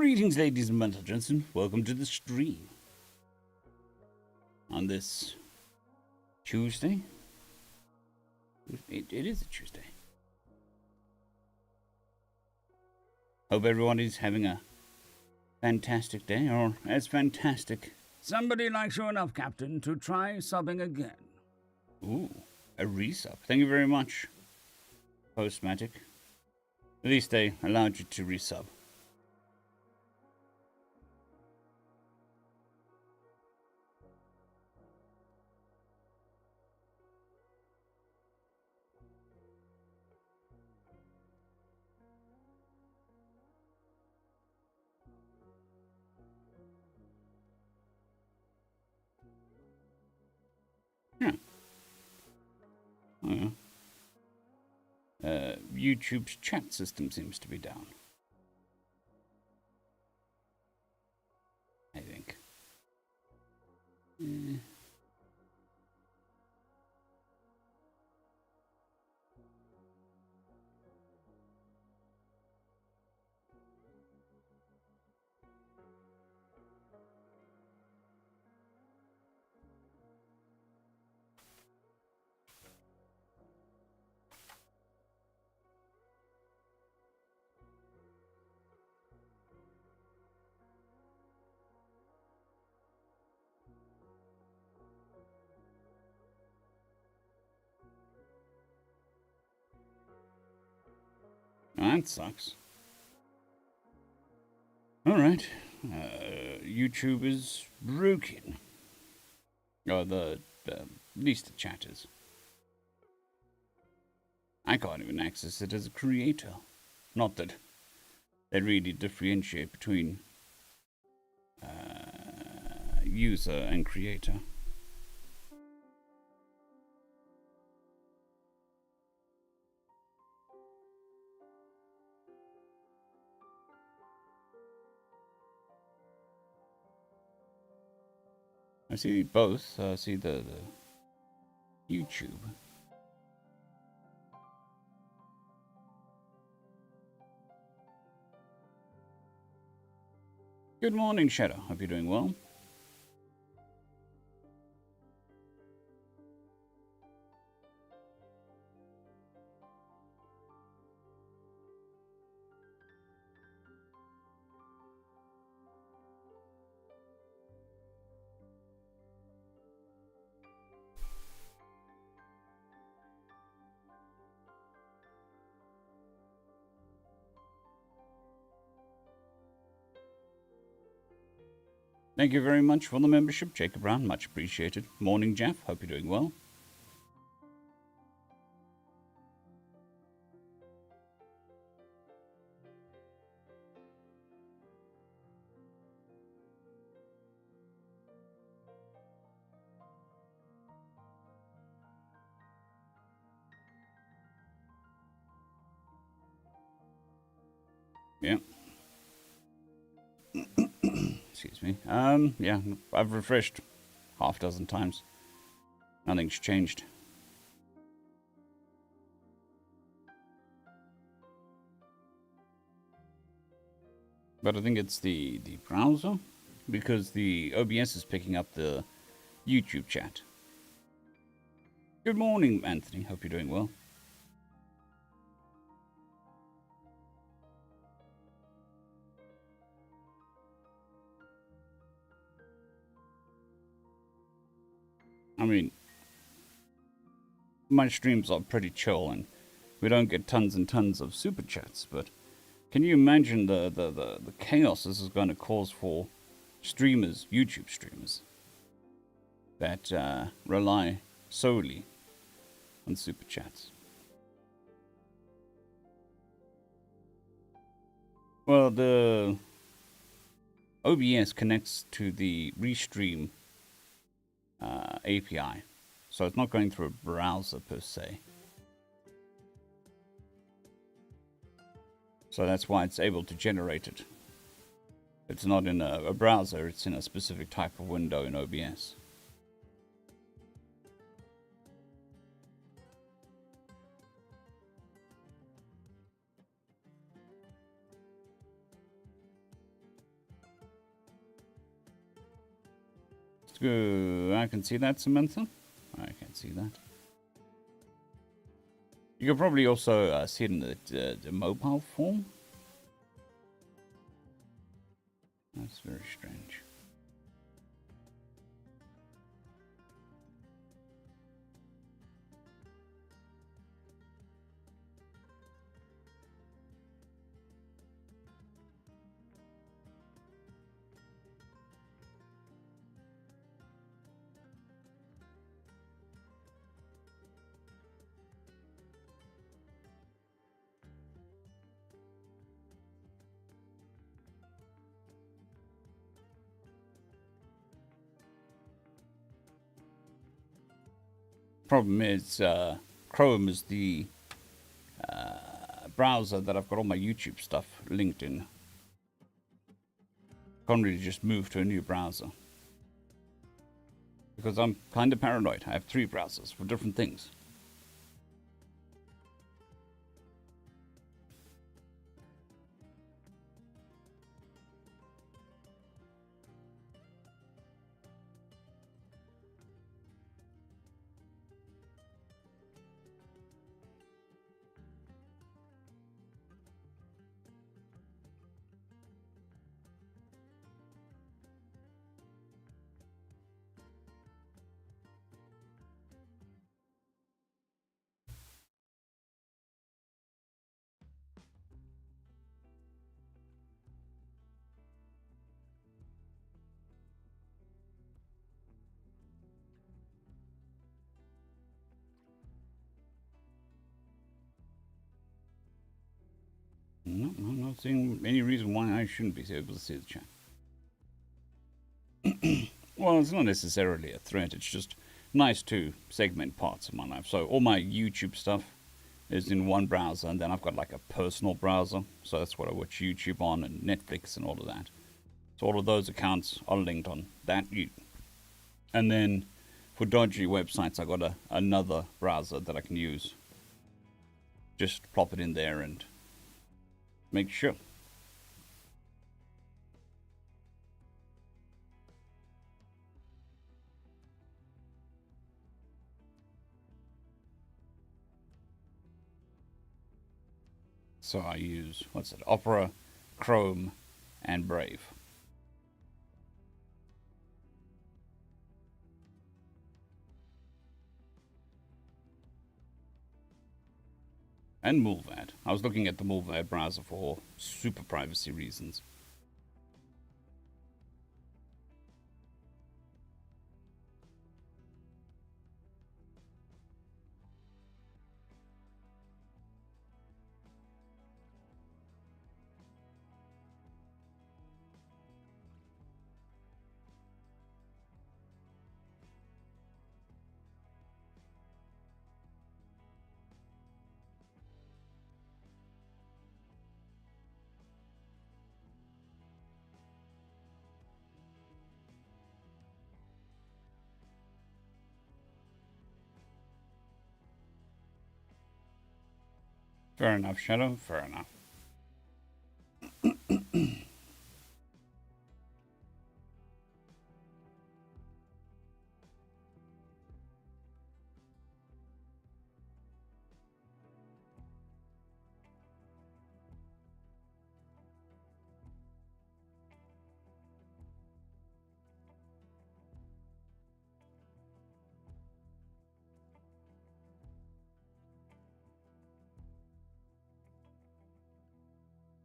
Greetings, ladies and gentlemen. Welcome to the stream. On this Tuesday. It is a Tuesday. Hope everyone is having a fantastic day, or as fantastic. Somebody likes you enough, Captain, to try subbing again. Ooh, a resub. Thank you very much, Postmatic. At least they allowed you to resub. Yeah. YouTube's chat system seems to be down. I think. That sucks. Alright. YouTube is broken. Or at least the chat is. I can't even access it as a creator. Not that they really differentiate between user and creator. I see both. I see the YouTube. Good morning, Shadow. Hope you're doing well. Thank you very much for the membership, Jacob Brown. Much appreciated. Morning, Jeff. Hope you're doing well. Yeah. Excuse me. Yeah, I've refreshed half a dozen times. Nothing's changed. But I think it's the browser, because the OBS is picking up the YouTube chat. Good morning, Anthony. Hope you're doing well. I mean, my streams are pretty chill and we don't get tons and tons of super chats, but can you imagine the chaos this is going to cause for streamers, YouTube streamers, that rely solely on super chats? Well, the OBS connects to the Restream API, so it's not going through a browser per se. So that's why it's able to generate it. It's not in a browser, it's in a specific type of window in OBS. I can see that, Samantha. I can see that. You can probably also see it in the mobile form. That's very strange. Problem is, Chrome is the browser that I've got all my YouTube stuff linked in. Can't really just move to a new browser. Because I'm kind of paranoid. I have 3 browsers for different things. No, I'm not seeing any reason why I shouldn't be able to see the chat. Well, it's not necessarily a threat. It's just nice to segment parts of my life. So all my YouTube stuff is in one browser, and then I've got like a personal browser. So that's what I watch YouTube on, and Netflix and all of that. So all of those accounts are linked on that. And then for dodgy websites, I got another browser that I can use. Just plop it in there and make sure. So I use, what's it, Opera, Chrome, and Brave. And Mulvad. I was looking at the Mulvad browser for super privacy reasons. Fair enough, Shadow. Fair enough.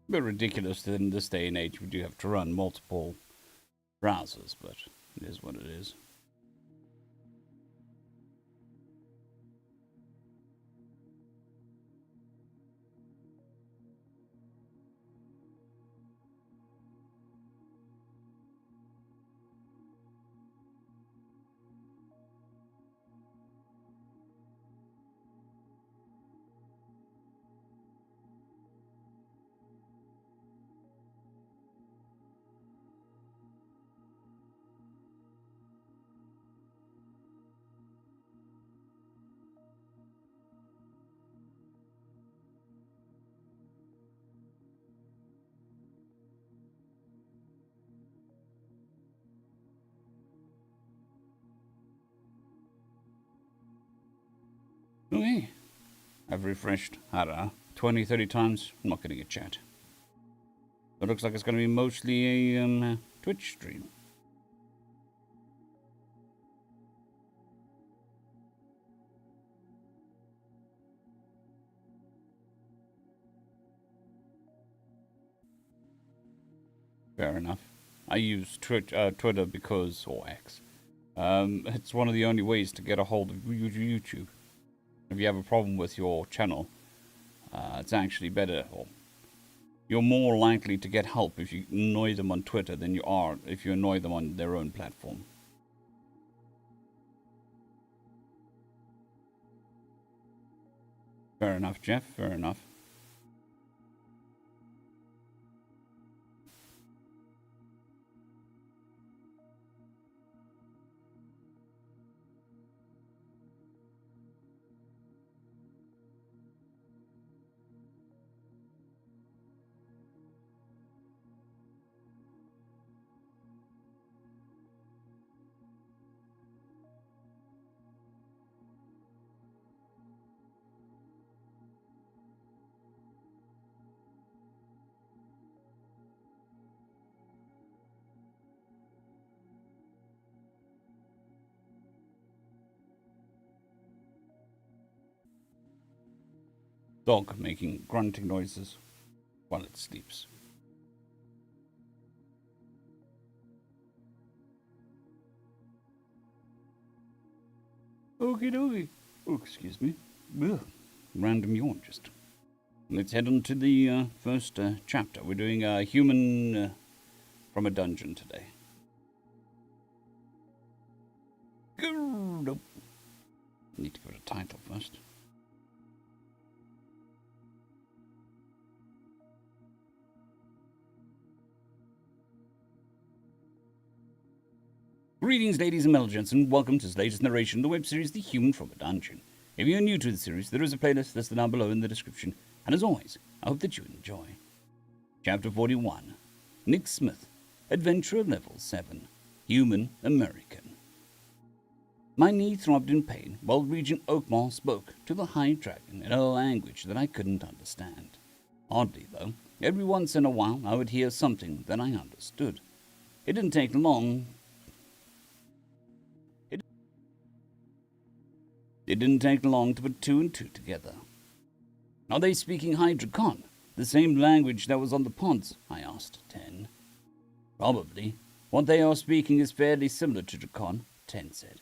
A bit ridiculous that in this day and age we do have to run multiple browsers, but it is what it is. Okay. I've refreshed, I don't know, 20, 30 times. I'm not getting a chat. It looks like it's going to be mostly a Twitch stream. Fair enough. I use Twitter because, or X. It's one of the only ways to get a hold of YouTube. If you have a problem with your channel, it's actually better, or you're more likely to get help if you annoy them on Twitter than you are if you annoy them on their own platform. Fair enough, Jeff. Fair enough. Dog making grunting noises while it sleeps. Okie dokie. Oh, excuse me. Ugh. Random yawn just. Let's head on to the first chapter. We're doing a human from a dungeon today. Nope. Need to give it a title first. Greetings, ladies and gents, and welcome to this latest narration of the web series The Human from a Dungeon. If you're new to the series, there is a playlist listed down below in the description, and as always, I hope that you enjoy. Chapter 41, Nick Smith, Adventurer Level 7, Human American. My knee throbbed in pain while Regent Oakmore spoke to the High Dragon in a language that I couldn't understand. Oddly, though, every once in a while I would hear something that I understood. It didn't take long. It didn't take long to put two and two together. Are they speaking High Dragon, the same language that was on the pods? I asked Ten. Probably. What they are speaking is fairly similar to Dragon, Ten said.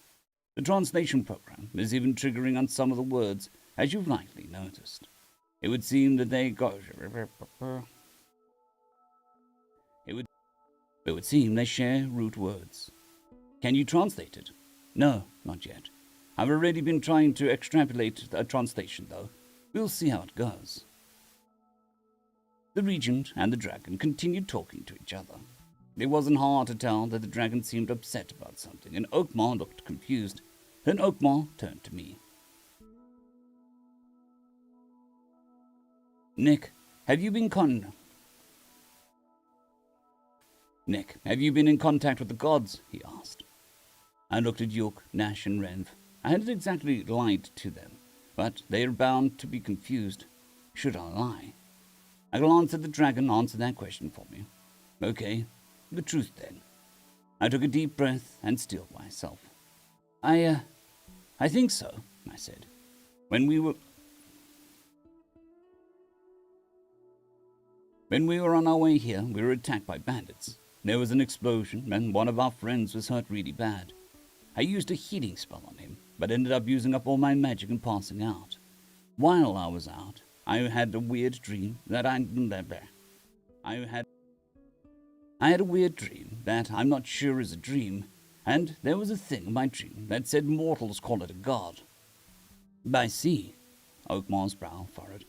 The translation program is even triggering on some of the words, as you've likely noticed. It would seem that they got... It would seem they share root words. Can you translate it? No, not yet. I've already been trying to extrapolate a translation, though. We'll see how it goes. The Regent and the Dragon continued talking to each other. It wasn't hard to tell that the Dragon seemed upset about something, and Oakmore looked confused. Then Oakmore turned to me. Nick, have you been in contact with the gods? He asked. I looked at York, Nash, and Renv. I hadn't exactly lied to them, but they are bound to be confused. Should I lie? I glanced at the Dragon answer that question for me. Okay, the truth then. I took a deep breath and stilled myself. I think so, I said. When we were on our way here, we were attacked by bandits. There was an explosion, and one of our friends was hurt really bad. I used a healing spell on him, but ended up using up all my magic and passing out. While I was out, I had a weird dream that I had a weird dream that I'm not sure is a dream, and there was a thing in my dream that said mortals call it a god. I see. Oakmore's brow furrowed.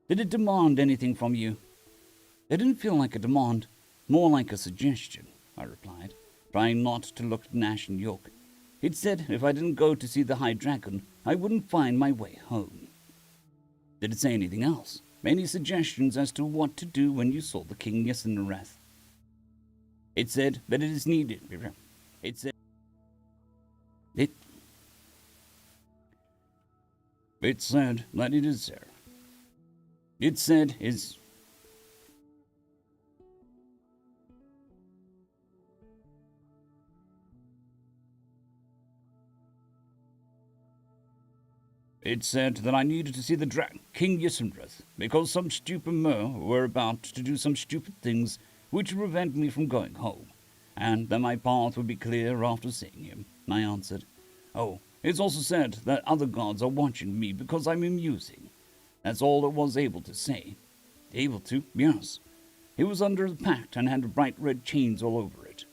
Did it demand anything from you? It didn't feel like a demand, more like a suggestion, I replied, trying not to look at Nash and York. It said if I didn't go to see the High Dragon, I wouldn't find my way home. Did it say anything else? Any suggestions as to what to do when you saw the King Yesenarath? It said that it is needed. It It said that it is there. It said is... It said that I needed to see the King Yssenrith, because some stupid mer were about to do some stupid things which would prevent me from going home, and that my path would be clear after seeing him. I answered, "Oh, it's also said that other gods are watching me because I'm amusing." That's all it was able to say. Able to? Yes. It was under the pact and had bright red chains all over it.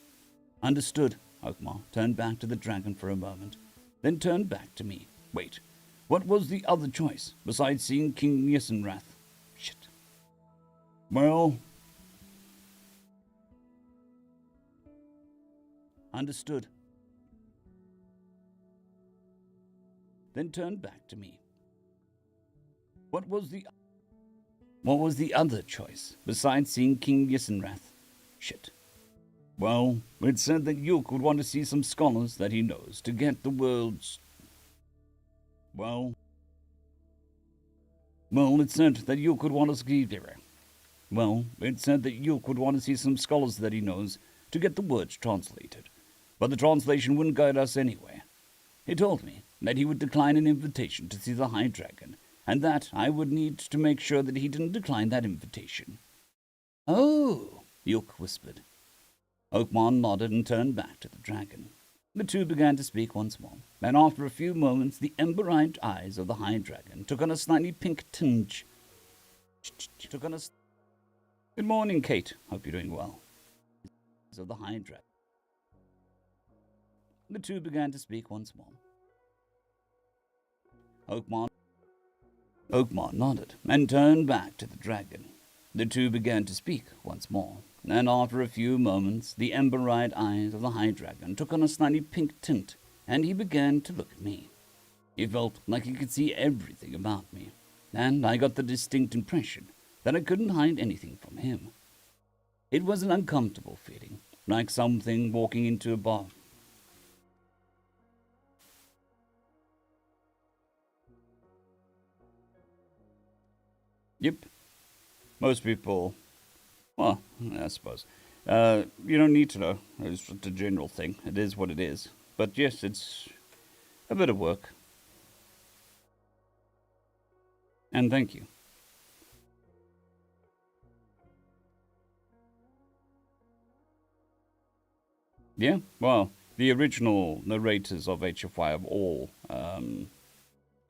Understood. Oakmar turned back to the dragon for a moment, then turned back to me. Wait. What was the other choice, besides seeing King Yssenrath? Shit. Well... Understood. Then turned back to me. What was the other choice, besides seeing King Yssenrath? Shit. Well, it said that Yook would want to see some scholars that he knows to get the world's... Well, it said that Yook would want to see... Well, it said that Yook would want to see some scholars that he knows to get the words translated. But the translation wouldn't guide us anywhere. He told me that he would decline an invitation to see the High Dragon, and that I would need to make sure that he didn't decline that invitation. Oh, Yook whispered. Oakmar nodded and turned back to the dragon. The two began to speak once more, and after a few moments the ember-eyed eyes of the High Dragon took on a slightly pink tinge. Good morning, Kate. Hope you're doing well. Of the High Dragon. The two began to speak once more. Oakmar nodded and turned back to the dragon. The two began to speak once more, and after a few moments the ember-eyed eyes of the High Dragon took on a slightly pink tint, and he began to look at me. He felt like he could see everything about me, and I got the distinct impression that I couldn't hide anything from him. It was an uncomfortable feeling, like something walking into a bar. Yep. Most people, well, I suppose. You don't need to know. It's just a general thing. It is what it is. But yes, it's a bit of work. And thank you. Yeah, well, the original narrators of HFY are all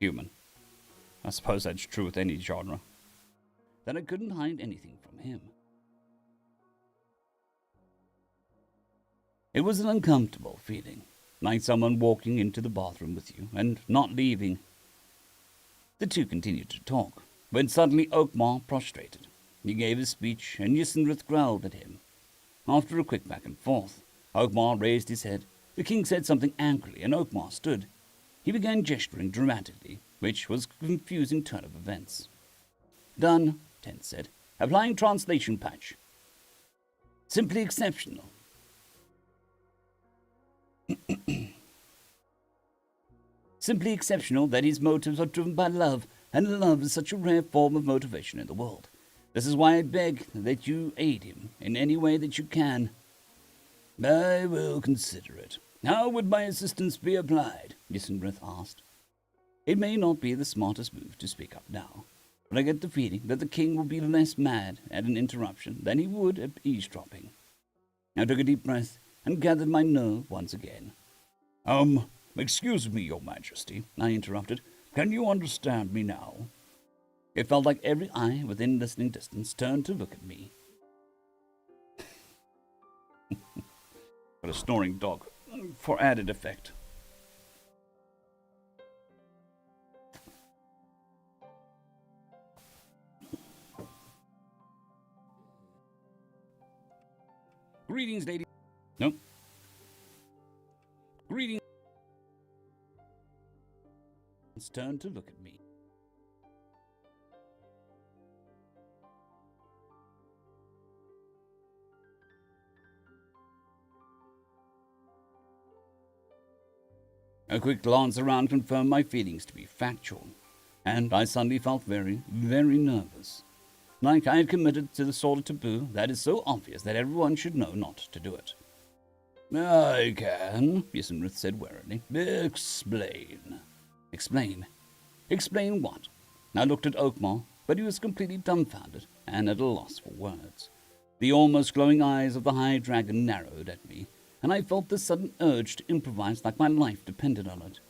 human. I suppose that's true with any genre. That I couldn't hide anything from him. It was an uncomfortable feeling, like someone walking into the bathroom with you and not leaving. The two continued to talk, when suddenly Oakmar prostrated. He gave his speech, and Yssenrith growled at him. After a quick back and forth, Oakmar raised his head. The king said something angrily, and Oakmar stood. He began gesturing dramatically, which was a confusing turn of events. Done, Tent said. Applying translation patch. Simply exceptional. Simply exceptional that his motives are driven by love, and love is such a rare form of motivation in the world. This is why I beg that you aid him in any way that you can. I will consider it. How would my assistance be applied? Yssenrith asked. It may not be the smartest move to speak up now, but I get the feeling that the king will be less mad at an interruption than he would at eavesdropping. I took a deep breath and gathered my nerve once again. Excuse me, your majesty, I interrupted. Can you understand me now? It felt like every eye within listening distance turned to look at me. But a snoring dog, for added effect. Greetings, lady. Nope. Greetings. Turned to look at me. A quick glance around confirmed my feelings to be factual. and I suddenly felt very, very nervous. Like I had committed to the sort of taboo that is so obvious that everyone should know not to do it. I can, Yisenrith said warily. Explain. Explain? Explain what? I looked at Oakmar, but he was completely dumbfounded and at a loss for words. The almost glowing eyes of the High Dragon narrowed at me, and I felt this sudden urge to improvise like my life depended on it.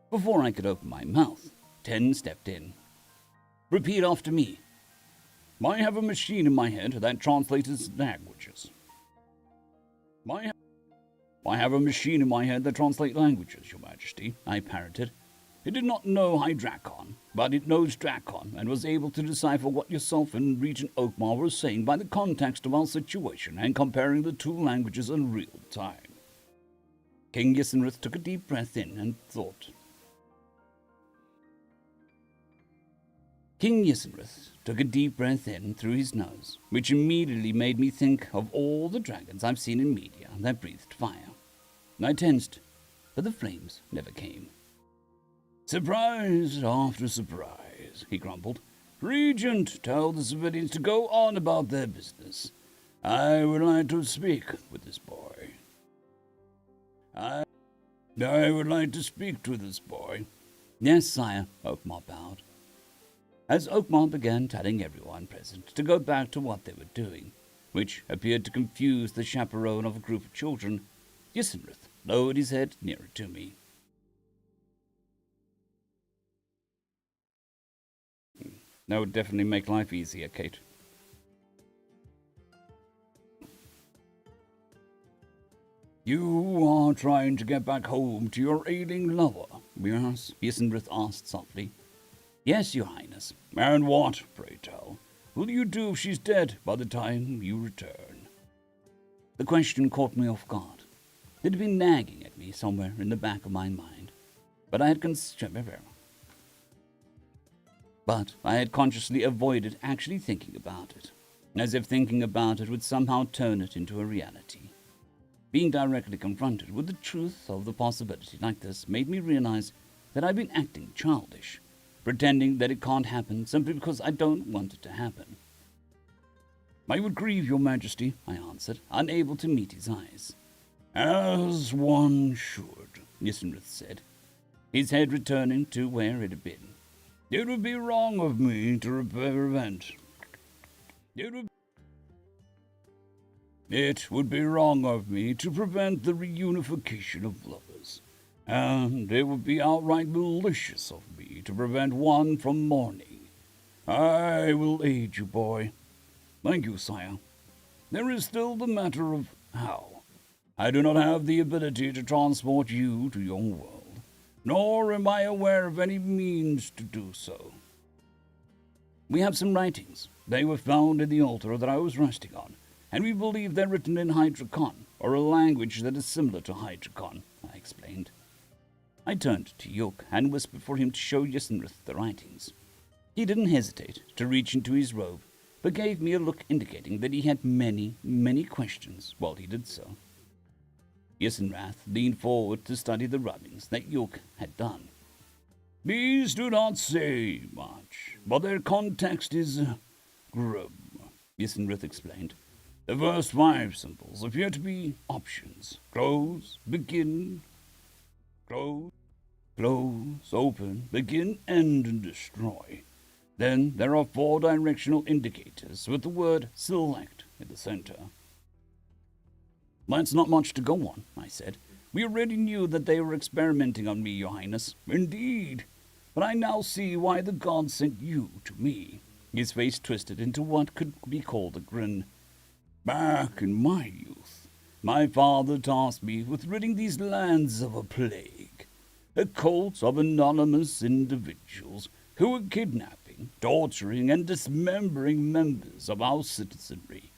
Before I could open my mouth, Ten stepped in. Repeat after me. I have a machine in my head that translates languages. I have a machine in my head that translates languages, Your Majesty, I parroted. It did not know Hydrakon, but it knows Drakon, and was able to decipher what yourself and Regent Oakmar were saying by the context of our situation and comparing the two languages in real time. King Yisenrith took a deep breath in and thought. King Yisenrith took a deep breath in through his nose, which immediately made me think of all the dragons I've seen in media that breathed fire. I tensed, but the flames never came. Surprise after surprise, he grumbled. Regent, tell the civilians to go on about their business. I would like to speak with this boy. I would like to speak to this boy. Yes, sire, Oakmar bowed. As Oakmar began telling everyone present to go back to what they were doing, which appeared to confuse the chaperone of a group of children, Yisenrith lowered his head nearer to me. That would definitely make life easier, Kate. You are trying to get back home to your ailing lover, yes? Yisenrith asked softly. Yes, Your Highness. And what, pray tell, will you do if she's dead by the time you return? The question caught me off guard. It had been nagging at me somewhere in the back of my mind, but I had consciously avoided actually thinking about it, as if thinking about it would somehow turn it into a reality. Being directly confronted with the truth of the possibility like this made me realize that I've been acting childish, pretending that it can't happen simply because I don't want it to happen. I would grieve, Your Majesty, I answered, unable to meet his eyes. As one should, Yisenrith said, his head returning to where it had been. It would be wrong of me to prevent. It would be wrong of me to prevent the reunification of lovers, and it would be outright malicious of me to prevent one from mourning. I will aid you, boy. Thank you, sire. There is still the matter of how. I do not have the ability to transport you to your world, nor am I aware of any means to do so. We have some writings. They were found in the altar that I was resting on, and we believe they're written in Hydrakon, or a language that is similar to Hydrakon, I explained. I turned to Yoke and whispered for him to show Yisenrith the writings. He didn't hesitate to reach into his robe, but gave me a look indicating that he had many, many questions while he did so. Yisenrith leaned forward to study the rubbings that Yoke had done. These do not say much, but their context is grim, Yisenrith explained. The first 5 symbols appear to be options. Close, begin, close, open, begin, end, and destroy. Then there are 4 directional indicators with the word select in the center. That's not much to go on, I said. We already knew that they were experimenting on me, Your Highness. Indeed. But I now see why the gods sent you to me. His face twisted into what could be called a grin. Back in my youth, my father tasked me with ridding these lands of a plague. A cult of anonymous individuals who were kidnapping, torturing, and dismembering members of our citizenry.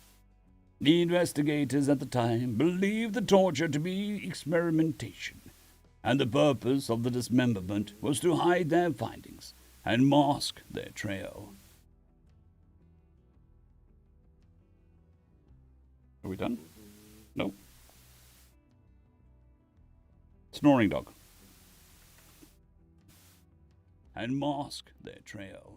The investigators at the time believed the torture to be experimentation, and the purpose of the dismemberment was to hide their findings and mask their trail. Are we done? No. Snoring dog. and mask their trail.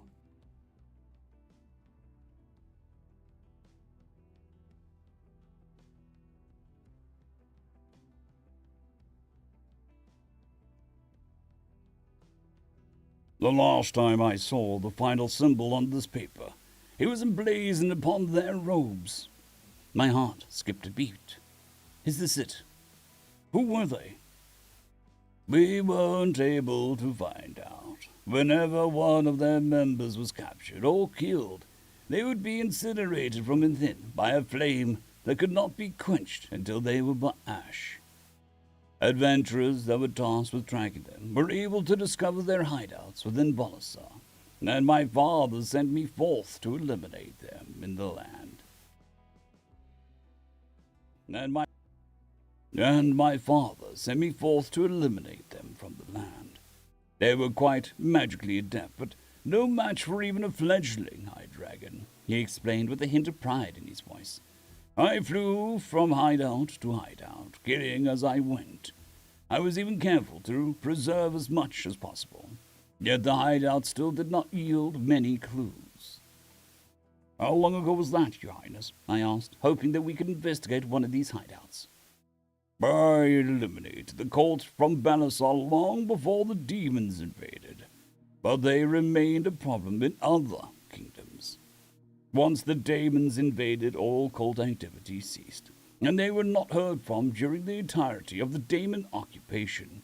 The last time I saw the final symbol on this paper, it was emblazoned upon their robes. My heart skipped a beat. Is this it? Who were they? We weren't able to find out. Whenever one of their members was captured or killed, they would be incinerated from within by a flame that could not be quenched until they were but ash. Adventurers that were tasked with tracking them were able to discover their hideouts within Bolasar, and my father sent me forth to eliminate them in the land. And my father sent me forth to eliminate them from the land. They were quite magically adept, but no match for even a fledgling high dragon, he explained with a hint of pride in his voice. I flew from hideout to hideout, killing as I went. I was even careful to preserve as much as possible. Yet the hideout still did not yield many clues. How long ago was that, Your Highness? I asked, hoping that we could investigate one of these hideouts. I eliminated the cult from Balasar long before the demons invaded, but they remained a problem in other kingdoms. Once the demons invaded, all cult activity ceased, and they were not heard from during the entirety of the demon occupation.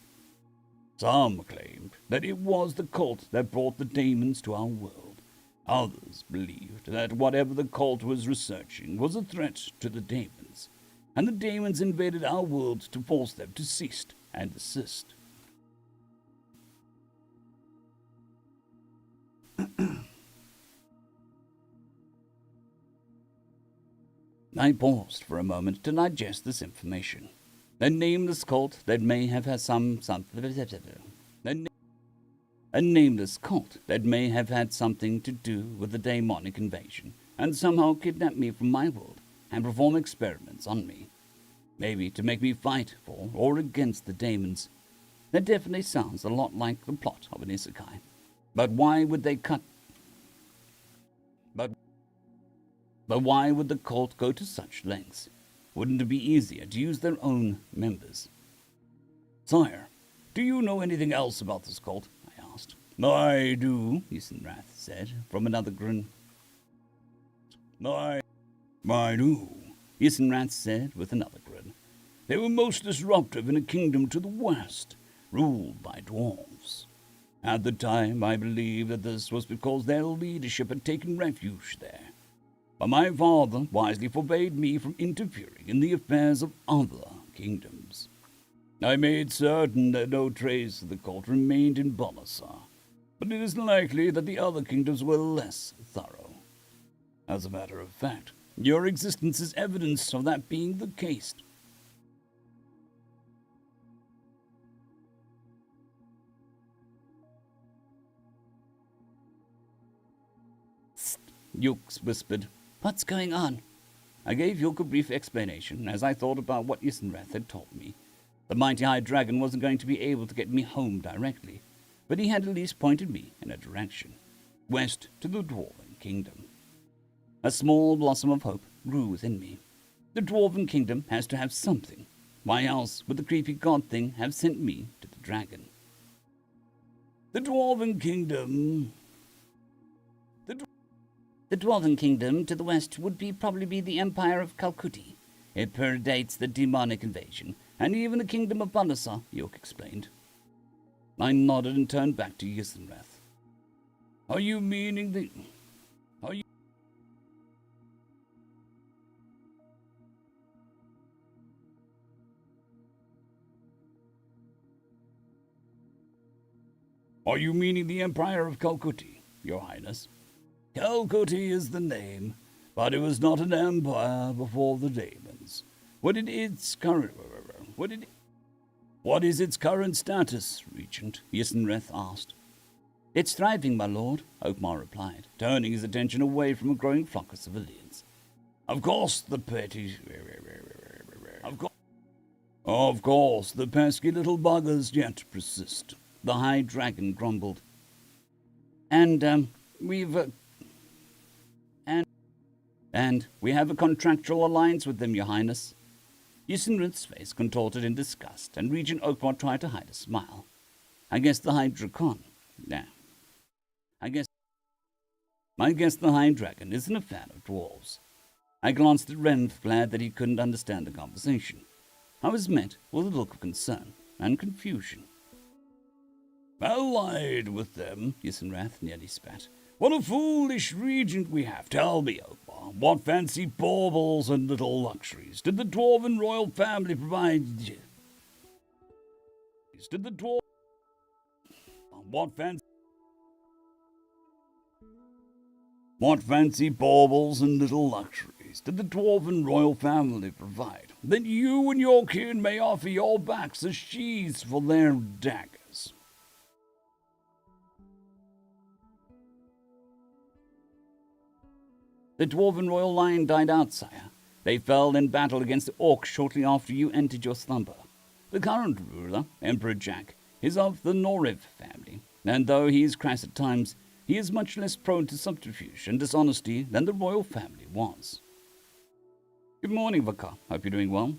Some claimed that it was the cult that brought the demons to our world. Others believed that whatever the cult was researching was a threat to the demons, and the demons invaded our world to force them to cease and desist. I paused for a moment to digest this information. A nameless cult that may have had a nameless cult that may have had something to do with the demonic invasion, and somehow kidnap me from my world and perform experiments on me. Maybe to make me fight for or against the demons. That definitely sounds a lot like the plot of an isekai. But why would they cut... But why would the cult go to such lengths? Wouldn't it be easier to use their own members? Sire, do you know anything else about this cult? I asked. I do, Isenrath said, from another grin. I do, Isenrath said with another grin. They were most disruptive in a kingdom to the west, ruled by dwarves. At the time, I believe that this was because their leadership had taken refuge there. But my father wisely forbade me from interfering in the affairs of other kingdoms. I made certain that no trace of the cult remained in Bolasar, but it is likely that the other kingdoms were less thorough. As a matter of fact, your existence is evidence of that being the case. Yux whispered. What's going on? I gave Yuk a brief explanation as I thought about what Isenrath had told me. The mighty high dragon wasn't going to be able to get me home directly, but he had at least pointed me in a direction, west to the Dwarven Kingdom. A small blossom of hope grew within me. The Dwarven Kingdom has to have something. Why else would the creepy god thing have sent me to the dragon? The Dwarven Kingdom... The Dwarven Kingdom to the west would probably be the Empire of Kalkuti. It predates the demonic invasion, and even the Kingdom of Balasar, York explained. I nodded and turned back to Isenrath. Are you meaning the... Are you meaning the Empire of Kalkuti, Your Highness? Kalkuti is the name, but it was not an empire before the demons. What is its current status, Regent? Isenrath asked. It's thriving, my lord, Oakmar replied, turning his attention away from a growing flock of civilians. Of course, the petty... Of course, the pesky little buggers yet persist, the high dragon grumbled. And, we've, and we have a contractual alliance with them, Your Highness. Yusinrith's face contorted in disgust, and Regent Oakmore tried to hide a smile. I guess the High Dracon. Nah. I guess the High Dragon isn't a fan of dwarves. I glanced at Renth, glad that he couldn't understand the conversation. I was met with a look of concern and confusion. Allied with them, Yusinrath nearly spat. What a foolish regent we have. Tell me, Oakmar, what fancy baubles and little luxuries did the dwarven royal family provide? Did the dwarf... What fancy baubles and little luxuries did the dwarven royal family provide, that you and your kin may offer your backs as sheaths for their daggers? The dwarven royal line died out, sire. They fell in battle against the orcs shortly after you entered your slumber. The current ruler, Emperor Jack, is of the Noriv family, and though he is crass at times, he is much less prone to subterfuge and dishonesty than the royal family was. Good morning, Vakar. Hope you're doing well.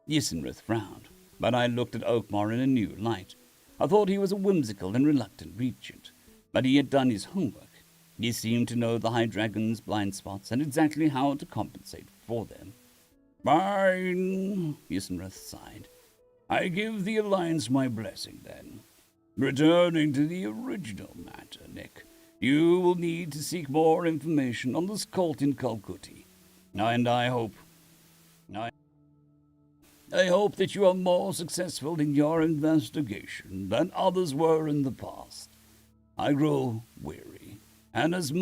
Yusinrith frowned, but I looked at Oakmar in a new light. I thought he was a whimsical and reluctant regent, but he had done his homework. He seemed to know the High Dragon's blind spots and exactly how to compensate for them. Fine, Yusinrith sighed. I give the Alliance my blessing, then. Returning to the original matter, Nick, you will need to seek more information on this cult in Calcutti. And I hope that you are more successful in your investigation than others were in the past. I grow weary, and as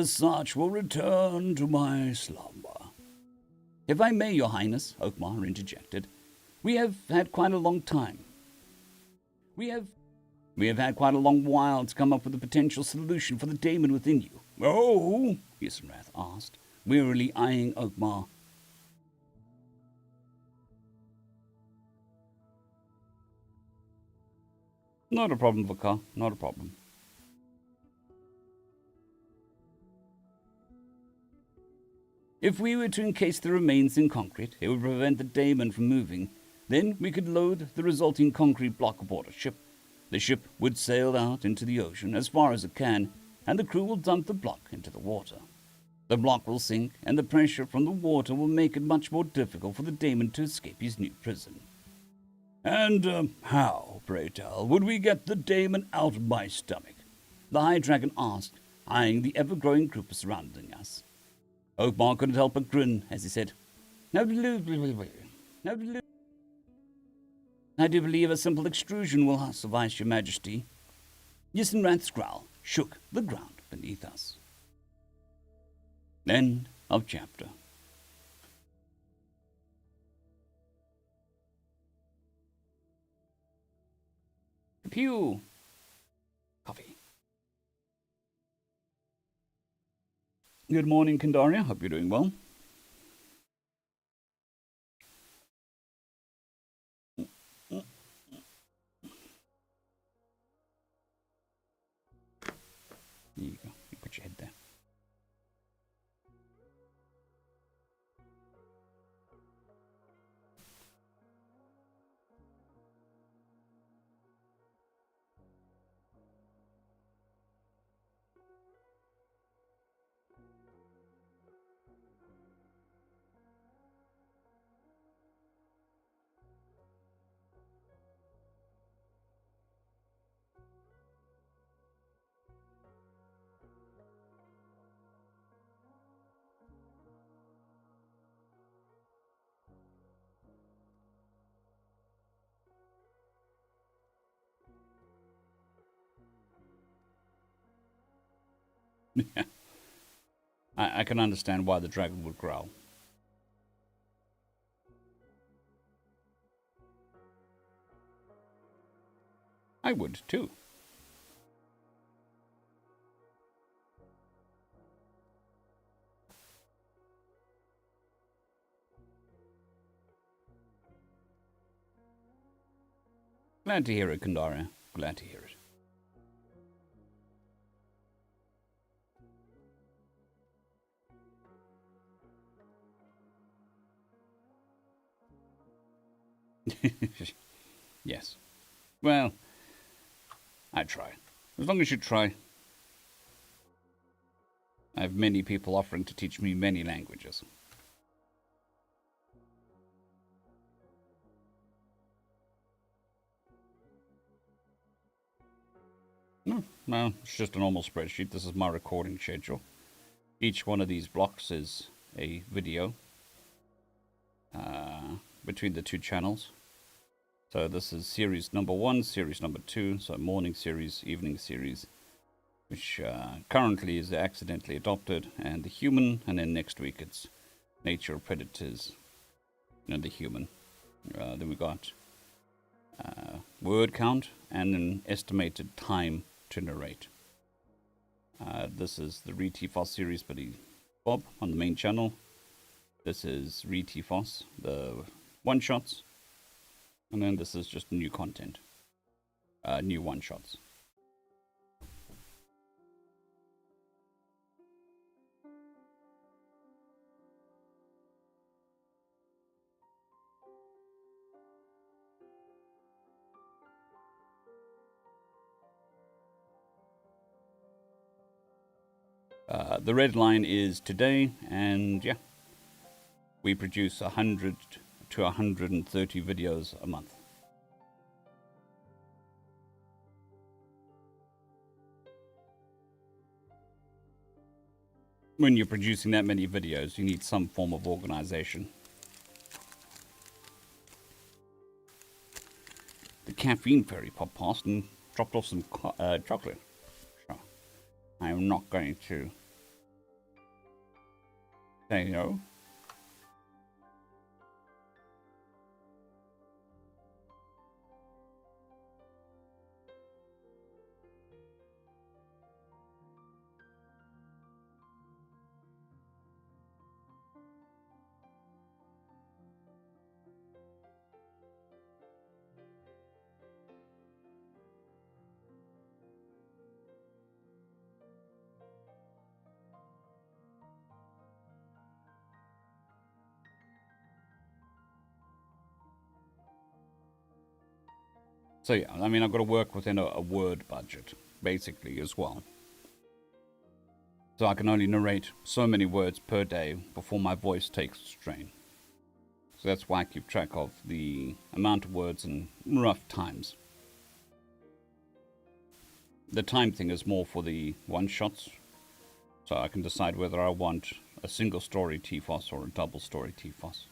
such will return to my slumber. If I may, Your Highness, Oakmar interjected, we have had quite a long time. We have had quite a long while to come up with a potential solution for the daemon within you. Oh, Yusinrath asked, wearily eyeing Oakmar. Not a problem, Vakar, not a problem. If we were to encase the remains in concrete, it would prevent the daemon from moving. Then we could load the resulting concrete block aboard a ship. The ship would sail out into the ocean as far as it can, and the crew will dump the block into the water. The block will sink, and the pressure from the water will make it much more difficult for the daemon to escape his new prison. And how, pray tell, would we get the daemon out of my stomach? The High Dragon asked, eyeing the ever-growing group surrounding us. Oakmar couldn't help but grin as he said, I do believe a simple extrusion will suffice, Your Majesty. Yusinrath's growl shook the ground beneath us. End of chapter. Pew. Coffee. Good morning, Kandaria. Hope you're doing well. There you go. You put your head there. I can understand why the dragon would growl. I would too. Glad to hear it, Kandara. Glad to hear it. Yes. Well, I try. As long as you try. I have many people offering to teach me many languages. No, it's just a normal spreadsheet. This is my recording schedule. Each one of these blocks is a video between the two channels. So this is series number 1, series number 2, so morning series, evening series, which currently is accidentally adopted, and the human, and then next week it's nature, predators, and the human. Then we got word count and an estimated time to narrate. This is the ReTFOS series by Bob on the main channel. This is ReTFOS, the one-shots. And then this is just new content. New one-shots. The red line is today, and yeah, we produce 100 to 130 videos a month. When you're producing that many videos, you need some form of organization. The caffeine fairy popped past and dropped off some chocolate. So I am not going to say no. So yeah, I mean, I've got to work within a word budget, basically, as well. So I can only narrate so many words per day before my voice takes strain. So that's why I keep track of the amount of words and rough times. The time thing is more for the one-shots, so I can decide whether I want a single story TFOS or a double story TFOS.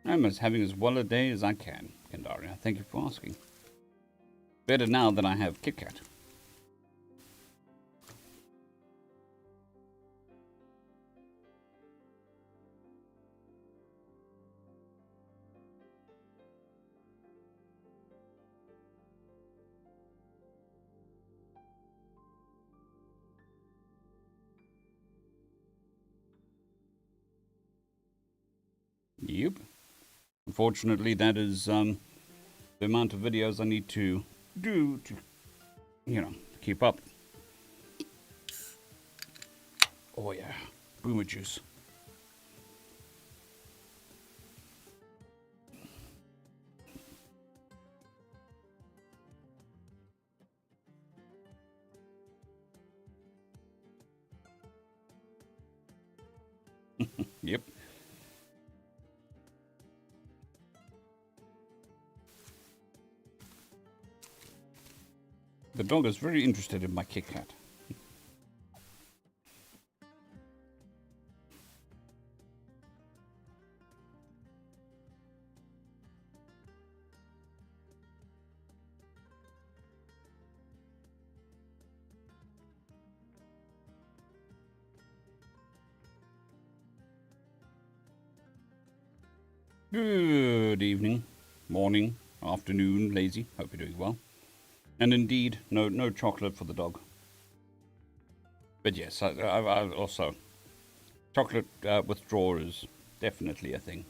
I'm as having as well a day as I can, Kendaria. Thank you for asking. Better now that I have Kit Kat. Yep. Unfortunately, that is the amount of videos I need to do to, keep up. Oh yeah, boomer juice. Yep. The dog is very interested in my Kit Kat. Good evening, morning, afternoon, lazy. Hope you're doing well. And indeed, no chocolate for the dog. But yes, I also chocolate withdrawal is definitely a thing.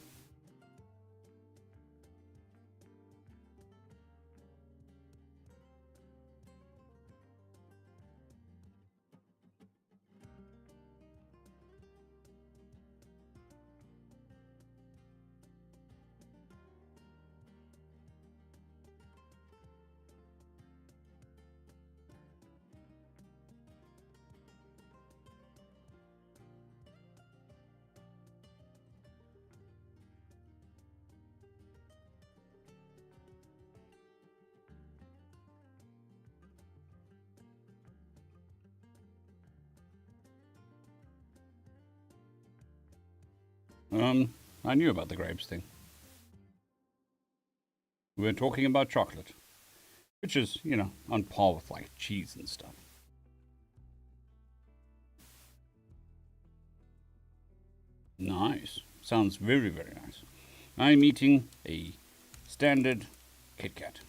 I knew about the grapes thing. We were talking about chocolate, which is, on par with like cheese and stuff. Nice. Sounds very, very nice. I'm eating a standard Kit Kat.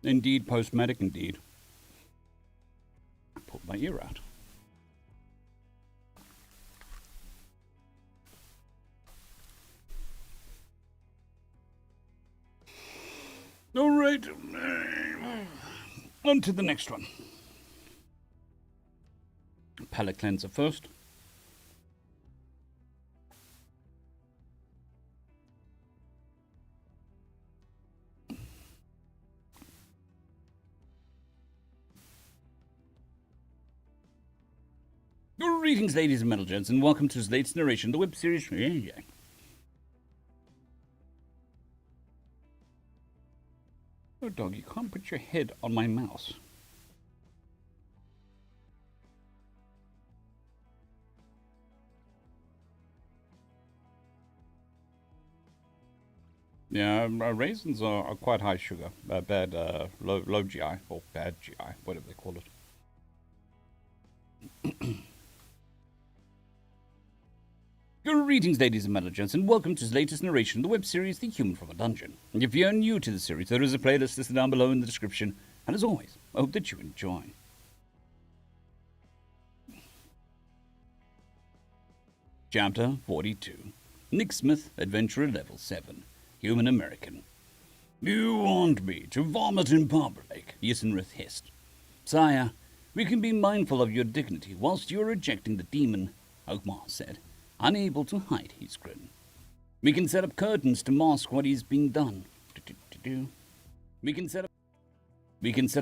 Indeed, post-medic, indeed. I pulled my ear out. All right. On to the next one. Palate cleanser first. Greetings, ladies and metal gents, and welcome to this latest narration, the web series. Oh, dog, you can't put your head on my mouse. Yeah, raisins are quite high sugar. Bad, low GI, or bad GI, whatever they call it. Greetings, ladies and metal gents, and welcome to this latest narration, the web series, The Human from a Dungeon. If you're new to the series, there is a playlist listed down below in the description, and as always, I hope that you enjoy. Chapter 42. Nick Smith, Adventurer Level 7. Human American. You want me to vomit in public, Yisenrith hissed. Sire, we can be mindful of your dignity whilst you are rejecting the demon, Oakmar said, unable to hide his grin. We can set up curtains to mask what is being done. We can set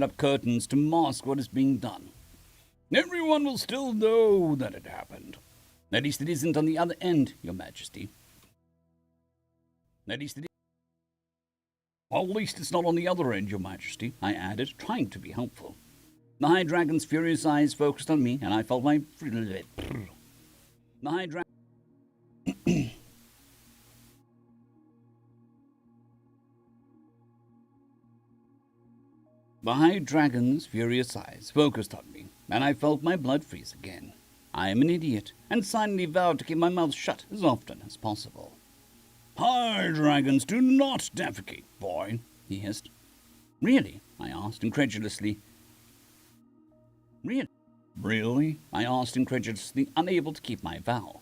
up curtains to mask what is being done. Everyone will still know that it happened. At least it isn't on the other end, Your Majesty. At least it's not on the other end, Your Majesty, I added, trying to be helpful. The High Dragon's furious eyes focused on me, and I felt my... The High Dragon's furious eyes focused on me, and I felt my blood freeze again. I am an idiot, and silently vowed to keep my mouth shut as often as possible. High Dragons do not defecate, boy, he hissed. Really? I asked incredulously. Really? I asked incredulously, unable to keep my vow.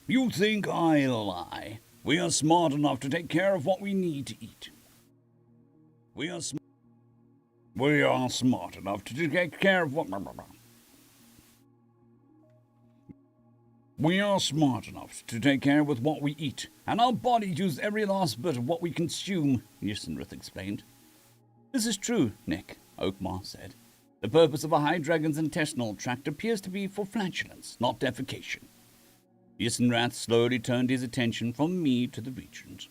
You think I lie? We are smart enough to take care of what we need to eat. We are smart enough to take care of what... We are smart enough to take care with what we eat, and our bodies use every last bit of what we consume, Yisenrith explained. This is true, Nick, Oakmar said. The purpose of a High Dragon's intestinal tract appears to be for flatulence, not defecation. Yisenrith slowly turned his attention from me to the regent.